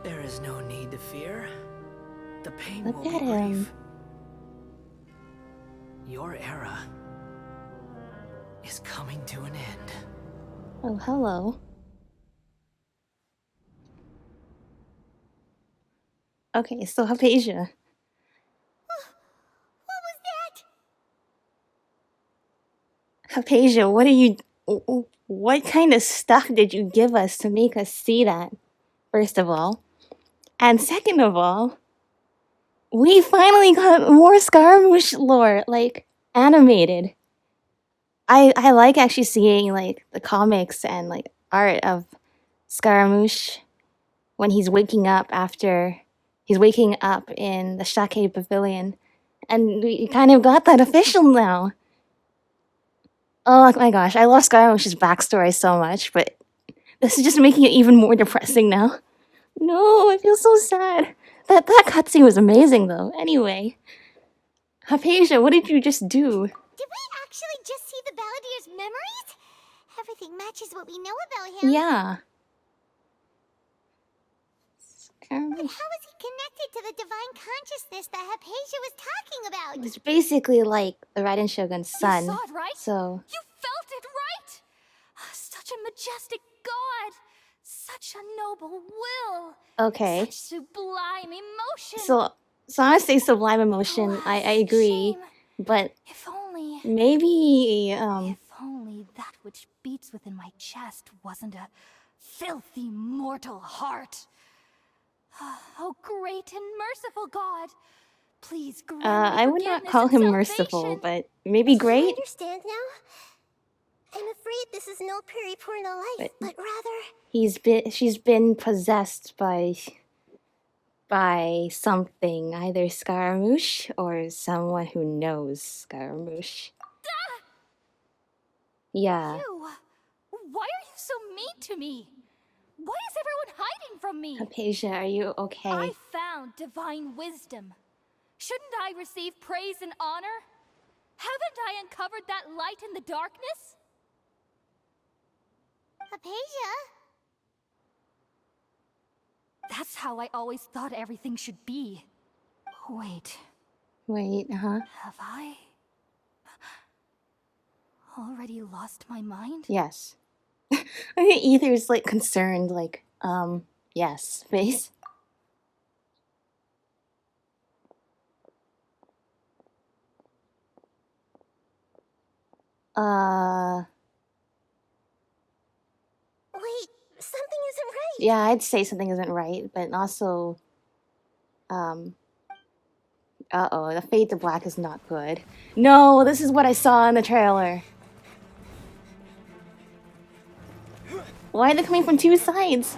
Speaker 12: There is no need to fear. The pain
Speaker 2: Look
Speaker 12: will
Speaker 2: at
Speaker 12: be
Speaker 2: him.
Speaker 12: brief. Your era is coming to an end.
Speaker 2: Oh, hello. Okay, so Hypatia.
Speaker 1: What was that?
Speaker 2: Hypatia, what are you... What kind of stuff did you give us to make us see that? First of all. And second of all, we finally got more Scaramouche lore, like, animated. I like actually seeing, like, the comics and, like, art of Scaramouche when he's waking up after... He's waking up in the Shake Pavilion. And we kind of got that official now. Oh my gosh, I love Scaramouche's backstory so much, but this is just making it even more depressing now. No, I feel so sad. That cutscene was amazing though. Anyway. Hypatia, what did you just do?
Speaker 1: Did we actually just see the Balladier's memories? Everything matches what we know about him.
Speaker 2: Yeah.
Speaker 1: But how is he connected to the divine consciousness that Hypatia was talking about?
Speaker 2: It's basically like the Raiden Shogun's son.
Speaker 8: You saw it, right?
Speaker 2: So
Speaker 8: You felt it, right? Such a majestic god! Such a noble will!
Speaker 2: okay.
Speaker 8: Such sublime emotion!
Speaker 2: So I say sublime emotion. I agree.
Speaker 8: Shame.
Speaker 2: But
Speaker 8: If only...
Speaker 2: maybe
Speaker 8: If only that which beats within my chest wasn't a filthy mortal heart. Oh, great and merciful God, please grant me
Speaker 2: I would not
Speaker 8: forgiveness
Speaker 2: call
Speaker 8: and
Speaker 2: him
Speaker 8: salvation.
Speaker 2: merciful, but maybe
Speaker 1: I
Speaker 2: great.
Speaker 1: understand now. I'm afraid this is no Puripurna life, but rather...
Speaker 2: She's been possessed by something, either Scaramouche or someone who knows Scaramouche. Yeah.
Speaker 8: You, why are you so mean to me? Why is everyone hiding from me?
Speaker 2: Hypatia, are you okay?
Speaker 8: I found divine wisdom. Shouldn't I receive praise and honor? Haven't I uncovered that light in the darkness?
Speaker 1: Hypatia?
Speaker 8: That's how I always thought everything should be. Wait,
Speaker 2: Wait,
Speaker 8: have I already lost my mind?
Speaker 2: Yes. I think Ether's like concerned, like, yes, face.
Speaker 1: Wait, something isn't right.
Speaker 2: Yeah, I'd say something isn't right, but also, Uh-oh, the fade to black is not good. No, this is what I saw in the trailer. Why are they coming from two sides?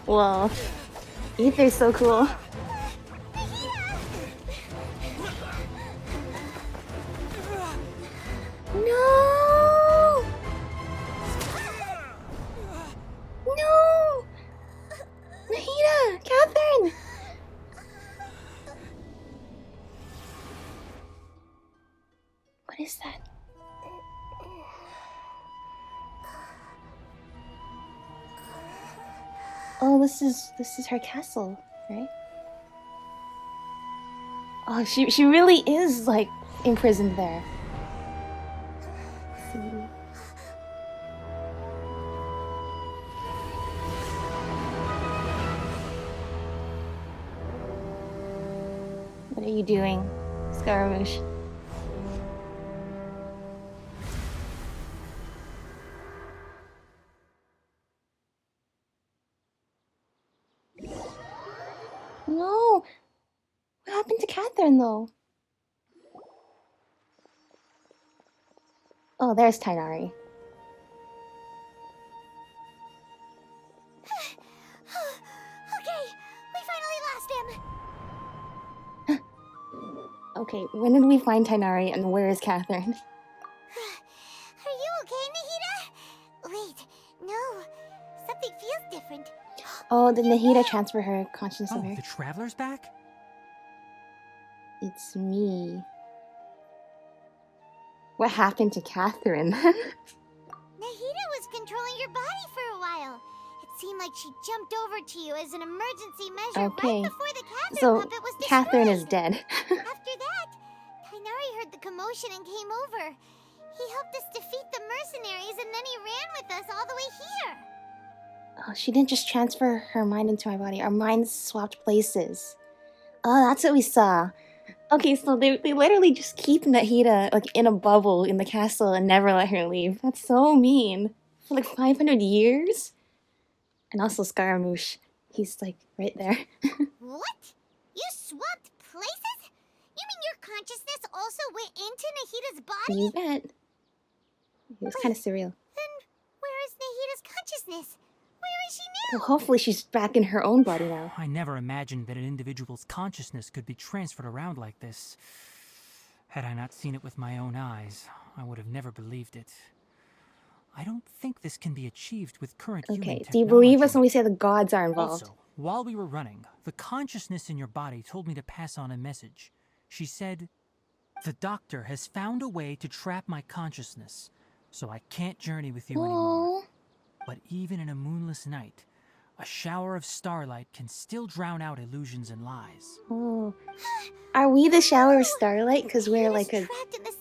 Speaker 2: Whoa. Ether's so cool. No! No! Nahida! Catherine! What is that? Oh, this is her castle, right? Oh, she really is like imprisoned there. Let's see. What are you doing, Scaramouche? No! What happened to Catherine, though? Oh, there's Tighnari.
Speaker 11: Okay, we finally lost him.
Speaker 2: Okay, when did we find Tighnari and where is Catherine?
Speaker 11: Are you okay, Nahida? Wait, no. Something feels different.
Speaker 2: Oh, did Nahida transfer her consciousness
Speaker 13: Oh,
Speaker 2: over?
Speaker 13: the traveler's back?
Speaker 2: It's me. What happened to Catherine?
Speaker 11: Nahida was controlling your body for a while. It seemed like she jumped over to you as an emergency measure
Speaker 2: Okay,
Speaker 11: right before the Catherine
Speaker 2: so
Speaker 11: puppet was destroyed.
Speaker 2: Catherine is dead.
Speaker 11: After that, Tighnari heard the commotion and came over. He helped us defeat the mercenaries and then he ran with us all the way here.
Speaker 2: Oh, she didn't just transfer her mind into my body. Our minds swapped places. Oh, that's what we saw. Okay, so they literally just keep Nahida like in a bubble in the castle and never let her leave. That's so mean. For like 500 years? And also Scaramouche. He's like right there.
Speaker 11: What? You swapped places? You mean your consciousness also went into Nahida's body?
Speaker 2: You bet. It was kind of surreal.
Speaker 11: Then where is Nahida's consciousness? Where is she now?
Speaker 2: Well, hopefully she's back in her own body now.
Speaker 13: I never imagined that an individual's consciousness could be transferred around like this. Had I not seen it with my own eyes, I would have never believed it. I don't think this can be achieved with current human
Speaker 2: Okay,
Speaker 13: technology.
Speaker 2: do you believe us when we say the gods are involved?
Speaker 13: Also, while we were running, the consciousness in your body told me to pass on a message. She said, "The doctor has found a way to trap my consciousness, so I can't journey with you anymore. But even in a moonless night, a shower of starlight can still drown out illusions and lies."
Speaker 2: Oh. Are we the shower of starlight? Because we're like a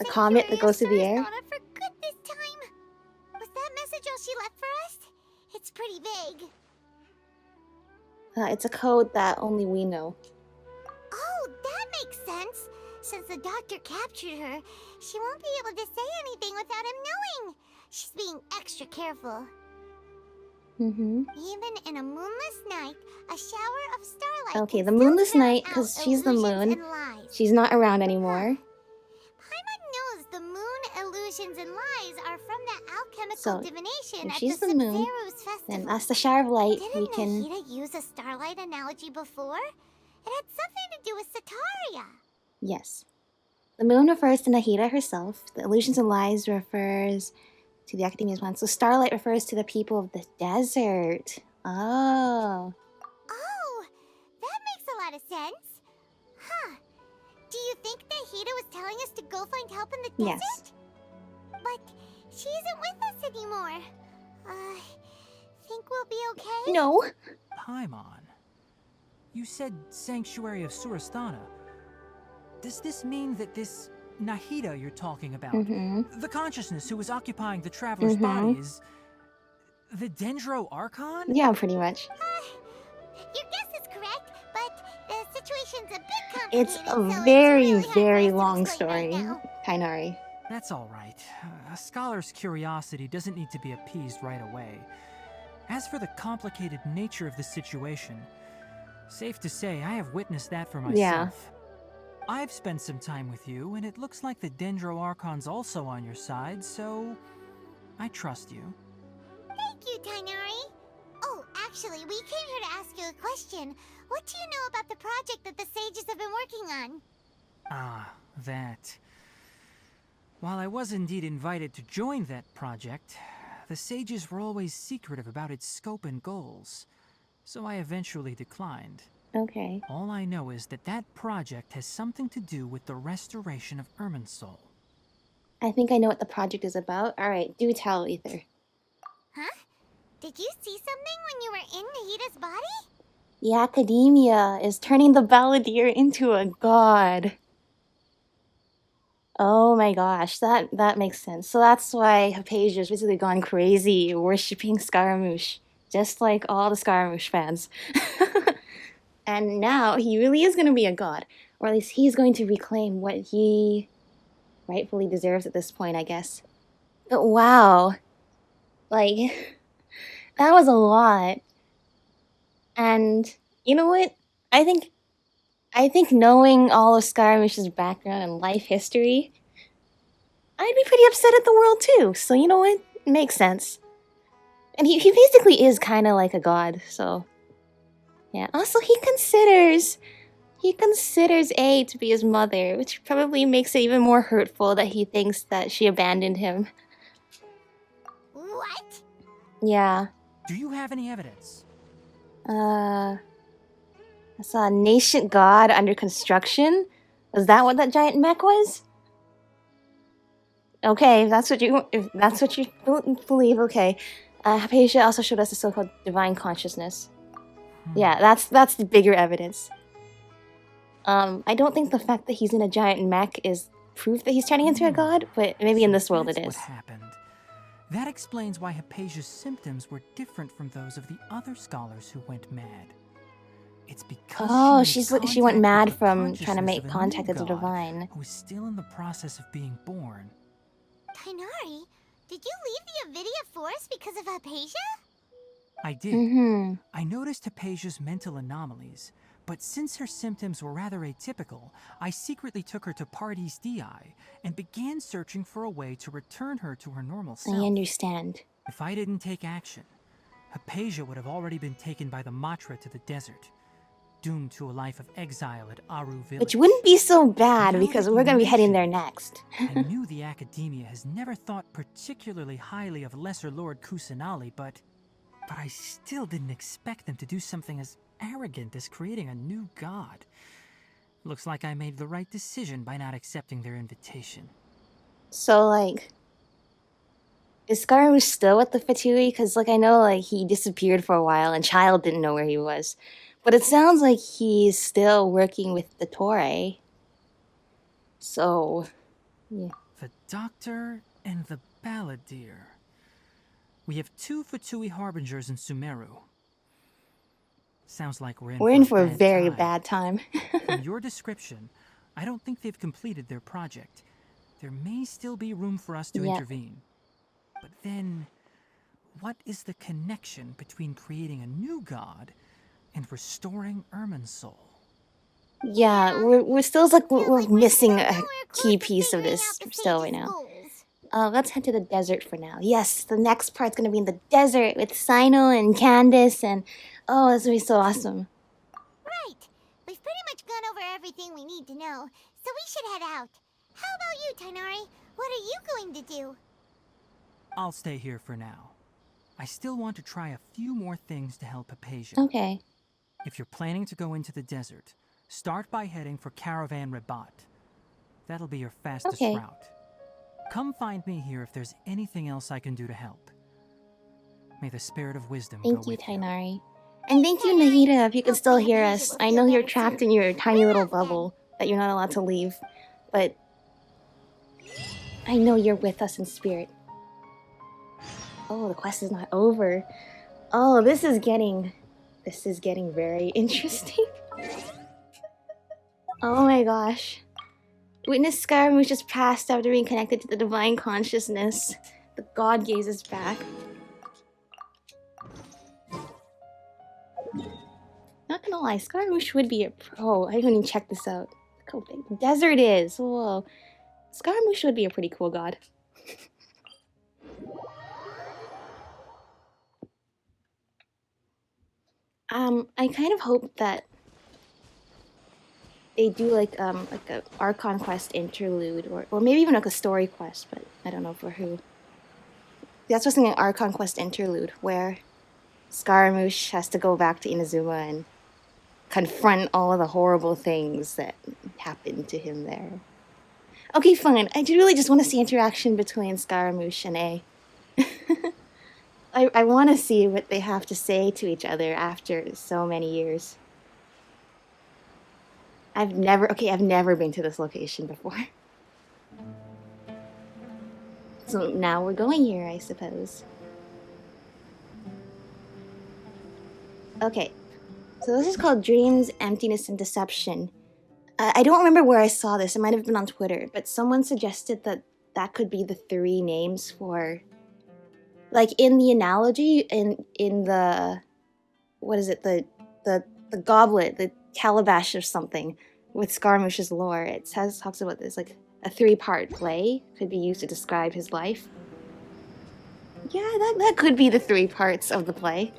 Speaker 2: comet that goes through the air?
Speaker 11: For good this time. Was that message all she left for us? It's pretty vague.
Speaker 2: It's a code that only we know.
Speaker 11: Oh, that makes sense. Since the doctor captured her, she won't be able to say anything without him knowing. She's being extra careful.
Speaker 2: Mm-hmm.
Speaker 11: Even in a moonless night, a shower of starlight.
Speaker 2: Okay,
Speaker 11: can
Speaker 2: the
Speaker 11: still
Speaker 2: moonless
Speaker 11: drown
Speaker 2: night,
Speaker 11: out
Speaker 2: because she's the
Speaker 11: illusions
Speaker 2: moon.
Speaker 11: and lies.
Speaker 2: She's not around anymore.
Speaker 11: Paimon knows the moon illusions and lies are from the alchemical
Speaker 2: So,
Speaker 11: divination
Speaker 2: if
Speaker 11: at
Speaker 2: she's
Speaker 11: the
Speaker 2: the moon,
Speaker 11: Sumeru's festival.
Speaker 2: then that's the shower of light.
Speaker 11: Didn't
Speaker 2: We can...
Speaker 11: Nahida use a starlight analogy before? It had something to do with Sataria.
Speaker 2: Yes. The moon refers to Nahida herself. The illusions and lies refers to the Academia's one. So starlight refers to the people of the desert. Oh.
Speaker 11: Oh, that makes a lot of sense. Huh. Do you think Nahida was telling us to go find help in the desert?
Speaker 2: Yes.
Speaker 11: But she isn't with us anymore. Think we'll be okay?
Speaker 2: No.
Speaker 13: Paimon, you said Sanctuary of Surasthana. Does this mean that this Nahida you're talking about, the consciousness who was occupying the traveler's body, is the Dendro Archon?
Speaker 2: Yeah, pretty much.
Speaker 11: Your guess is correct, but the situation's a bit complicated.
Speaker 2: It's a
Speaker 11: so
Speaker 2: very,
Speaker 11: it's really
Speaker 2: very
Speaker 11: hard for us to
Speaker 2: long
Speaker 11: explain
Speaker 2: story,
Speaker 11: right now.
Speaker 2: Tighnari.
Speaker 13: That's all right. A scholar's curiosity doesn't need to be appeased right away. As for the complicated nature of the situation, safe to say I have witnessed that for myself.
Speaker 2: Yeah.
Speaker 13: I've spent some time with you, and it looks like the Dendro Archon's also on your side, so I trust you.
Speaker 11: Thank you, Tainari. Oh, actually, we came here to ask you a question. What do you know about the project that the sages have been working on?
Speaker 13: Ah, that. While I was indeed invited to join that project, the sages were always secretive about its scope and goals, so I eventually declined.
Speaker 2: Okay.
Speaker 13: All I know is that that project has something to do with the restoration of Irminsul.
Speaker 2: I think I know what the project is about. Alright, do tell, Ether.
Speaker 11: Huh? Did you see something when you were in Nahida's body?
Speaker 2: The Academia is turning the Balladeer into a god. Oh my gosh, that makes sense. So that's why Hypatia's basically gone crazy worshipping Scaramouche. Just like all the Scaramouche fans. And now he really is going to be a god. Or at least he's going to reclaim what he rightfully deserves at this point, I guess. But wow. Like, that was a lot. And you know what? I think knowing all of Scaramouche's background and life history, I'd be pretty upset at the world too. So you know what? It makes sense. And he basically is kind of like a god, so... Yeah, also he considers A to be his mother, which probably makes it even more hurtful that he thinks that she abandoned him.
Speaker 11: What?
Speaker 2: Yeah.
Speaker 13: Do you have any evidence?
Speaker 2: I saw a nascent god under construction. Was that what that giant mech was? Okay, if that's what you believe, okay. Hypatia also showed us the so-called divine consciousness. Yeah, that's the bigger evidence. I don't think the fact that he's in a giant mech is proof that he's turning into a god, but maybe in this world it is.
Speaker 13: What happened. That explains why Hypatia's symptoms were different from those of the other scholars who went mad. It's because
Speaker 2: she went mad from trying to make contact with the divine.
Speaker 13: Who is still in the process of being born.
Speaker 11: Tainari, did you leave the Avidia Forest because of Hypatia?
Speaker 13: I did. I noticed Hypatia's mental anomalies, but since her symptoms were rather atypical, I secretly took her to Pardes Dii and began searching for a way to return her to her normal self.
Speaker 2: I understand.
Speaker 13: If I didn't take action, Hypatia would have already been taken by the Matra to the desert, doomed to a life of exile at Ahhh village.
Speaker 2: Which wouldn't be so bad because we're gonna be heading there next.
Speaker 13: I knew the Academia has never thought particularly highly of Lesser Lord Kusanali, but I still didn't expect them to do something as arrogant as creating a new god. Looks like I made the right decision by not accepting their invitation.
Speaker 2: So, like, is Scaramouche still with the Fatui? Because, like, I know, like, he disappeared for a while and Child didn't know where he was. But it sounds like he's still working with the Torre. So, yeah.
Speaker 13: The Doctor and the Balladeer. We have 2 Fatui harbingers in Sumeru. Sounds like we're in
Speaker 2: for a very bad time.
Speaker 13: From your description, I don't think they've completed their project. There may still be room for us to intervene. But then, what is the connection between creating a new god and restoring Irminsul?
Speaker 2: Yeah, we're still like we're missing a key piece of this still right now. Let's head to the desert for now. Yes, the next part's gonna be in the desert with Sino and Candace, and oh, this will be so awesome.
Speaker 11: Right. We've pretty much gone over everything we need to know, so we should head out. How about you, Tainari? What are you going to do?
Speaker 13: I'll stay here for now. I still want to try a few more things to help Hypatia.
Speaker 2: Okay.
Speaker 13: If you're planning to go into the desert, start by heading for Caravan Rabat. That'll be your fastest route. Come find me here if there's anything else I can do to help. May the spirit of wisdom go with you.
Speaker 2: Thank you, Tainari. And thank you, Nahida, if you can still hear us. I know you're trapped in your tiny little bubble that you're not allowed to leave, but I know you're with us in spirit. Oh, the quest is not over. Oh, this is getting very interesting. Oh my gosh. Witness Scaramouche just passed after being connected to the divine consciousness. The god gaze is back. not gonna lie, Scaramouche would be a pro. I didn't even check this out. Look how big the desert is. Whoa. Scaramouche would be a pretty cool god. I kind of hope that they do like a Archon quest interlude, or maybe even like a story quest, but I don't know for who. That's what's in an Archon quest interlude, where Scaramouche has to go back to Inazuma and confront all of the horrible things that happened to him there. Okay, fine. I do really just want to see interaction between Scaramouche and A. I want to see what they have to say to each other after so many years. I've never been to this location before. So now we're going here, I suppose. Okay, so this is called Dreams, Emptiness, and Deception. I don't remember where I saw this. It might have been on Twitter, but someone suggested that that could be the 3 names for, like, in the analogy, in the, what is it, the goblet, the calabash or something with Scaramouche's lore. It talks about this, like, a 3-part play could be used to describe his life. Yeah, that could be the 3 parts of the play.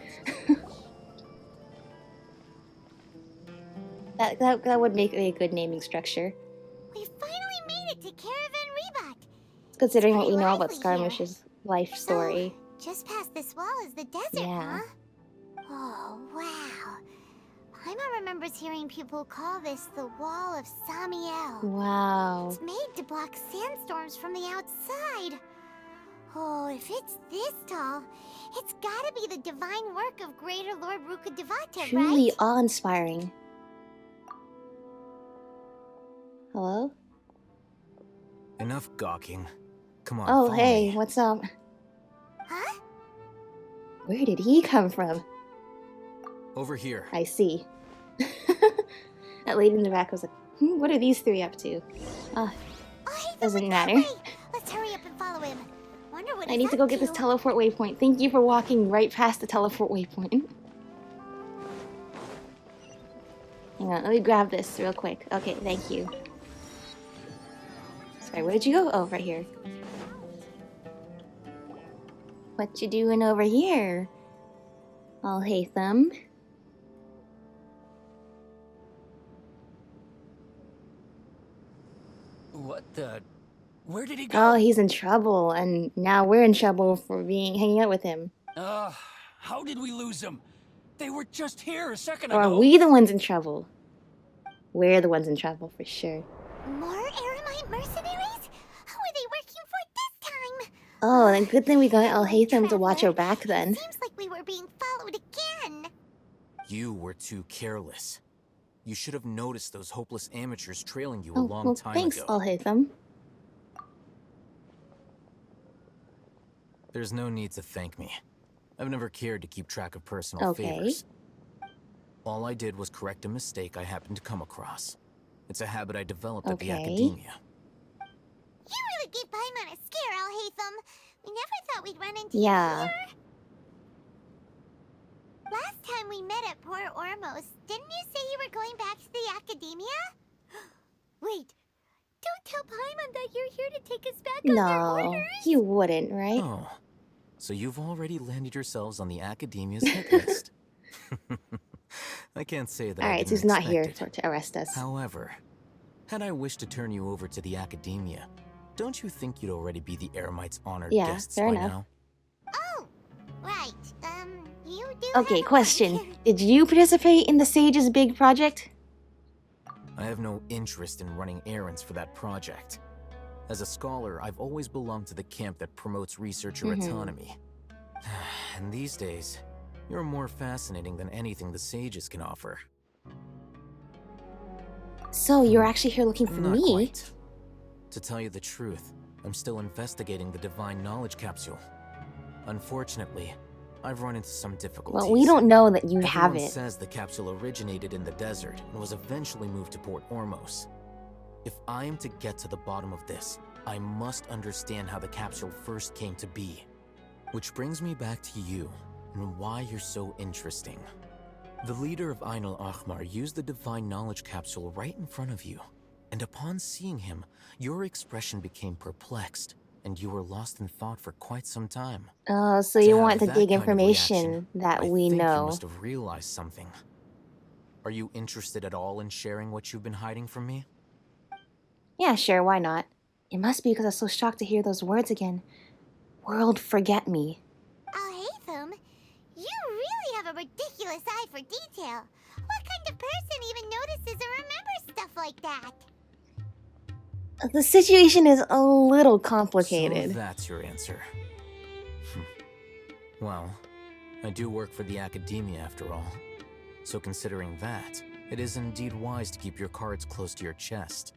Speaker 2: That would make a good naming structure.
Speaker 11: We finally made it to Caravan Reebok.
Speaker 2: Considering what we know about Scaramouche's life story.
Speaker 11: So, just past this wall is the desert,
Speaker 2: yeah.
Speaker 11: Huh? Oh, wow. Paimon remembers hearing people call this the Wall of Samiel.
Speaker 2: Wow.
Speaker 11: It's made to block sandstorms from the outside. Oh, if it's this tall, it's gotta be the divine work of Greater Lord Rukkhadevata,
Speaker 2: Truly
Speaker 11: right?
Speaker 2: awe-inspiring. Hello?
Speaker 12: Enough gawking. Come on,
Speaker 2: Oh,
Speaker 12: follow
Speaker 2: hey,
Speaker 12: me.
Speaker 2: what's up?
Speaker 11: Huh?
Speaker 2: Where did he come from?
Speaker 12: Over here.
Speaker 2: I see. That lady in the back was like, what are these 3 up to? Doesn't matter.
Speaker 11: Let's hurry up and follow him. Wonder what
Speaker 2: I need to go get this teleport waypoint. Thank you for walking right past the teleport waypoint. Hang on, let me grab this real quick. Okay, thank you. Sorry, where did you go? Oh, right here. What you doing over here? I'll hate them.
Speaker 10: What the? Where did he go?
Speaker 2: Oh, he's in trouble, and now we're in trouble for hanging out with him.
Speaker 10: How did we lose him? They were just here a second
Speaker 2: Or
Speaker 10: ago.
Speaker 2: are we the ones in trouble? We're the ones in trouble, for sure.
Speaker 11: More Aramite mercenaries? Who are they working for this time?
Speaker 2: Oh, then good thing we got Alhaitham to watch our back then.
Speaker 11: Seems like we were being followed again.
Speaker 12: You were too careless. You should have noticed those hopeless amateurs trailing you a
Speaker 2: Oh,
Speaker 12: long
Speaker 2: well,
Speaker 12: time
Speaker 2: thanks,
Speaker 12: ago.
Speaker 2: Alhaitham.
Speaker 12: There's no need to thank me. I've never cared to keep track of personal favors. All I did was correct a mistake I happened to come across. It's a habit I developed at the academia.
Speaker 11: You really gave Paimon a scare, Alhaitham. We never thought we'd run into
Speaker 2: Yeah.
Speaker 11: you here. Last time we met at Port Ormos, didn't you say you were going back to the academia? Wait, don't tell Paimon that you're here to take us back on your
Speaker 2: No,
Speaker 11: orders.
Speaker 2: you wouldn't, right?
Speaker 12: Oh, so you've already landed yourselves on the academia's hit list. I can't say that.
Speaker 2: Alright, so he's not here to arrest us.
Speaker 12: However, had I wished to turn you over to the academia, don't you think you'd already be the Eremites' honored guests
Speaker 2: fair
Speaker 12: by
Speaker 2: enough.
Speaker 12: now?
Speaker 11: Oh, right. You do
Speaker 2: Okay,
Speaker 11: have a
Speaker 2: question.
Speaker 11: point.
Speaker 2: Did you participate in the Sage's big project?
Speaker 12: I have no interest in running errands for that project. As a scholar, I've always belonged to the camp that promotes researcher autonomy. And these days, you're more fascinating than anything the sages can offer.
Speaker 2: So, you're actually here looking for
Speaker 12: Not
Speaker 2: me?
Speaker 12: quite. To tell you the truth, I'm still investigating the Divine Knowledge Capsule. Unfortunately, I've run into some difficulties.
Speaker 2: Well, we don't know that you have
Speaker 12: Everyone
Speaker 2: it.
Speaker 12: says the capsule originated in the desert and was eventually moved to Port Ormos. If I am to get to the bottom of this, I must understand how the capsule first came to be. Which brings me back to you and why you're so interesting.
Speaker 14: The leader of Ainul Ahmar used the divine knowledge capsule right in front of you. And upon seeing him, your expression became perplexed, and you were lost in thought for quite some time.
Speaker 2: Oh, so
Speaker 14: To
Speaker 2: you
Speaker 14: have
Speaker 2: want to
Speaker 14: that
Speaker 2: dig
Speaker 14: kind of
Speaker 2: information
Speaker 14: reaction,
Speaker 2: that
Speaker 14: I
Speaker 2: we
Speaker 14: think
Speaker 2: know.
Speaker 14: You must have realized something. Are you interested at all in sharing what you've been hiding from me?
Speaker 2: Yeah, sure, why not? It must be because I was so shocked to hear those words again. World forget me.
Speaker 11: Oh, Hatham, you really have a ridiculous eye for detail. What kind of person even notices or remembers stuff like that?
Speaker 2: The situation is a little
Speaker 14: So
Speaker 2: complicated.
Speaker 14: that's your answer. Well, I do work for the academia after all. So considering that, it is indeed wise to keep your cards close to your chest.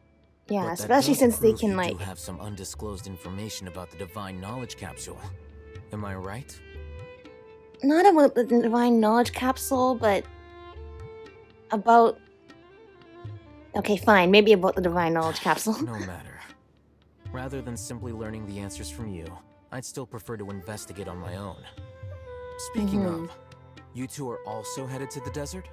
Speaker 2: Yeah,
Speaker 14: But that
Speaker 2: especially
Speaker 14: does
Speaker 2: since they
Speaker 14: prove
Speaker 2: can,
Speaker 14: you
Speaker 2: like...
Speaker 14: do have some undisclosed information about the divine knowledge capsule. Am I right?
Speaker 2: Not about the divine knowledge capsule, but... about... Okay, fine, maybe about the divine knowledge capsule.
Speaker 14: No matter. Rather than simply learning the answers from you, I'd still prefer to investigate on my own. Speaking of, you two are also headed to the desert?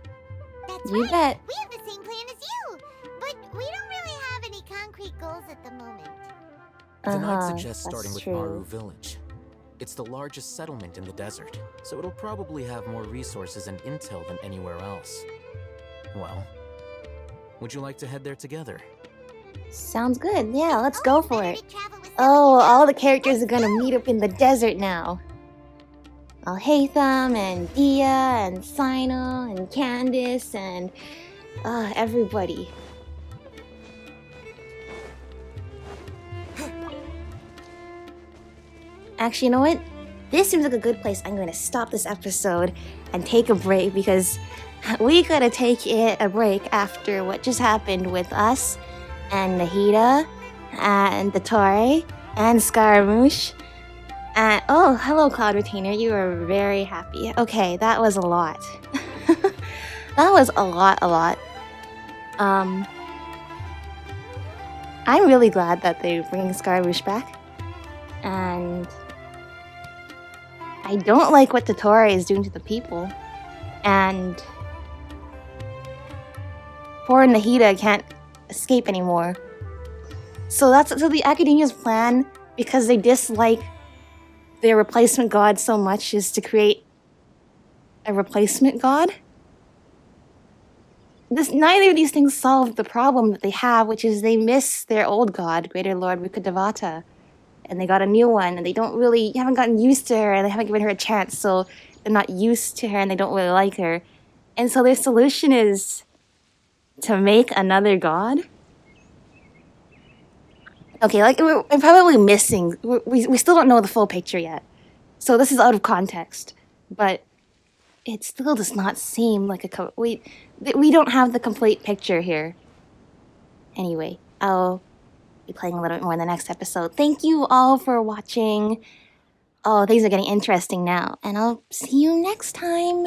Speaker 11: That's
Speaker 2: You
Speaker 11: right.
Speaker 2: bet.
Speaker 11: We have the same plan as you, but we don't really have any concrete goals at the moment.
Speaker 14: Then I'd suggest starting
Speaker 2: that's
Speaker 14: with
Speaker 2: true.
Speaker 14: Maru Village. It's the largest settlement in the desert, so it'll probably have more resources and intel than anywhere else. Well, would you like to head there together?
Speaker 2: Sounds good. Yeah, let's go for it. Oh, all the characters are gonna meet up in the desert now. Alhaitham and Dia and Sino and Candace and everybody. Actually, you know what? This seems like a good place. I'm going to stop this episode and take a break because we gotta take a break after what just happened with us and Nahida and the Torre and Scaramouche. And oh, hello, Cloud Retainer. You are very happy. Okay, that was a lot. That was a lot. I'm really glad that they're bringing Scaramouche back. And I don't like what the Torre is doing to the people. And poor Nahida can't escape anymore. So the Academia's plan, because they dislike their replacement god so much, is to create a replacement god. Neither of these things solve the problem that they have, which is they miss their old god, Greater Lord Rukadevata. And they got a new one, and they haven't gotten used to her, and they haven't given her a chance, so they're not used to her, and they don't really like her. And so their solution is to make another god? Okay, like, I'm probably missing, we still don't know the full picture yet. So this is out of context. But it still does not seem like we don't have the complete picture here. Anyway, I'll be playing a little bit more in the next episode. Thank you all for watching. Oh, things are getting interesting now. And I'll see you next time.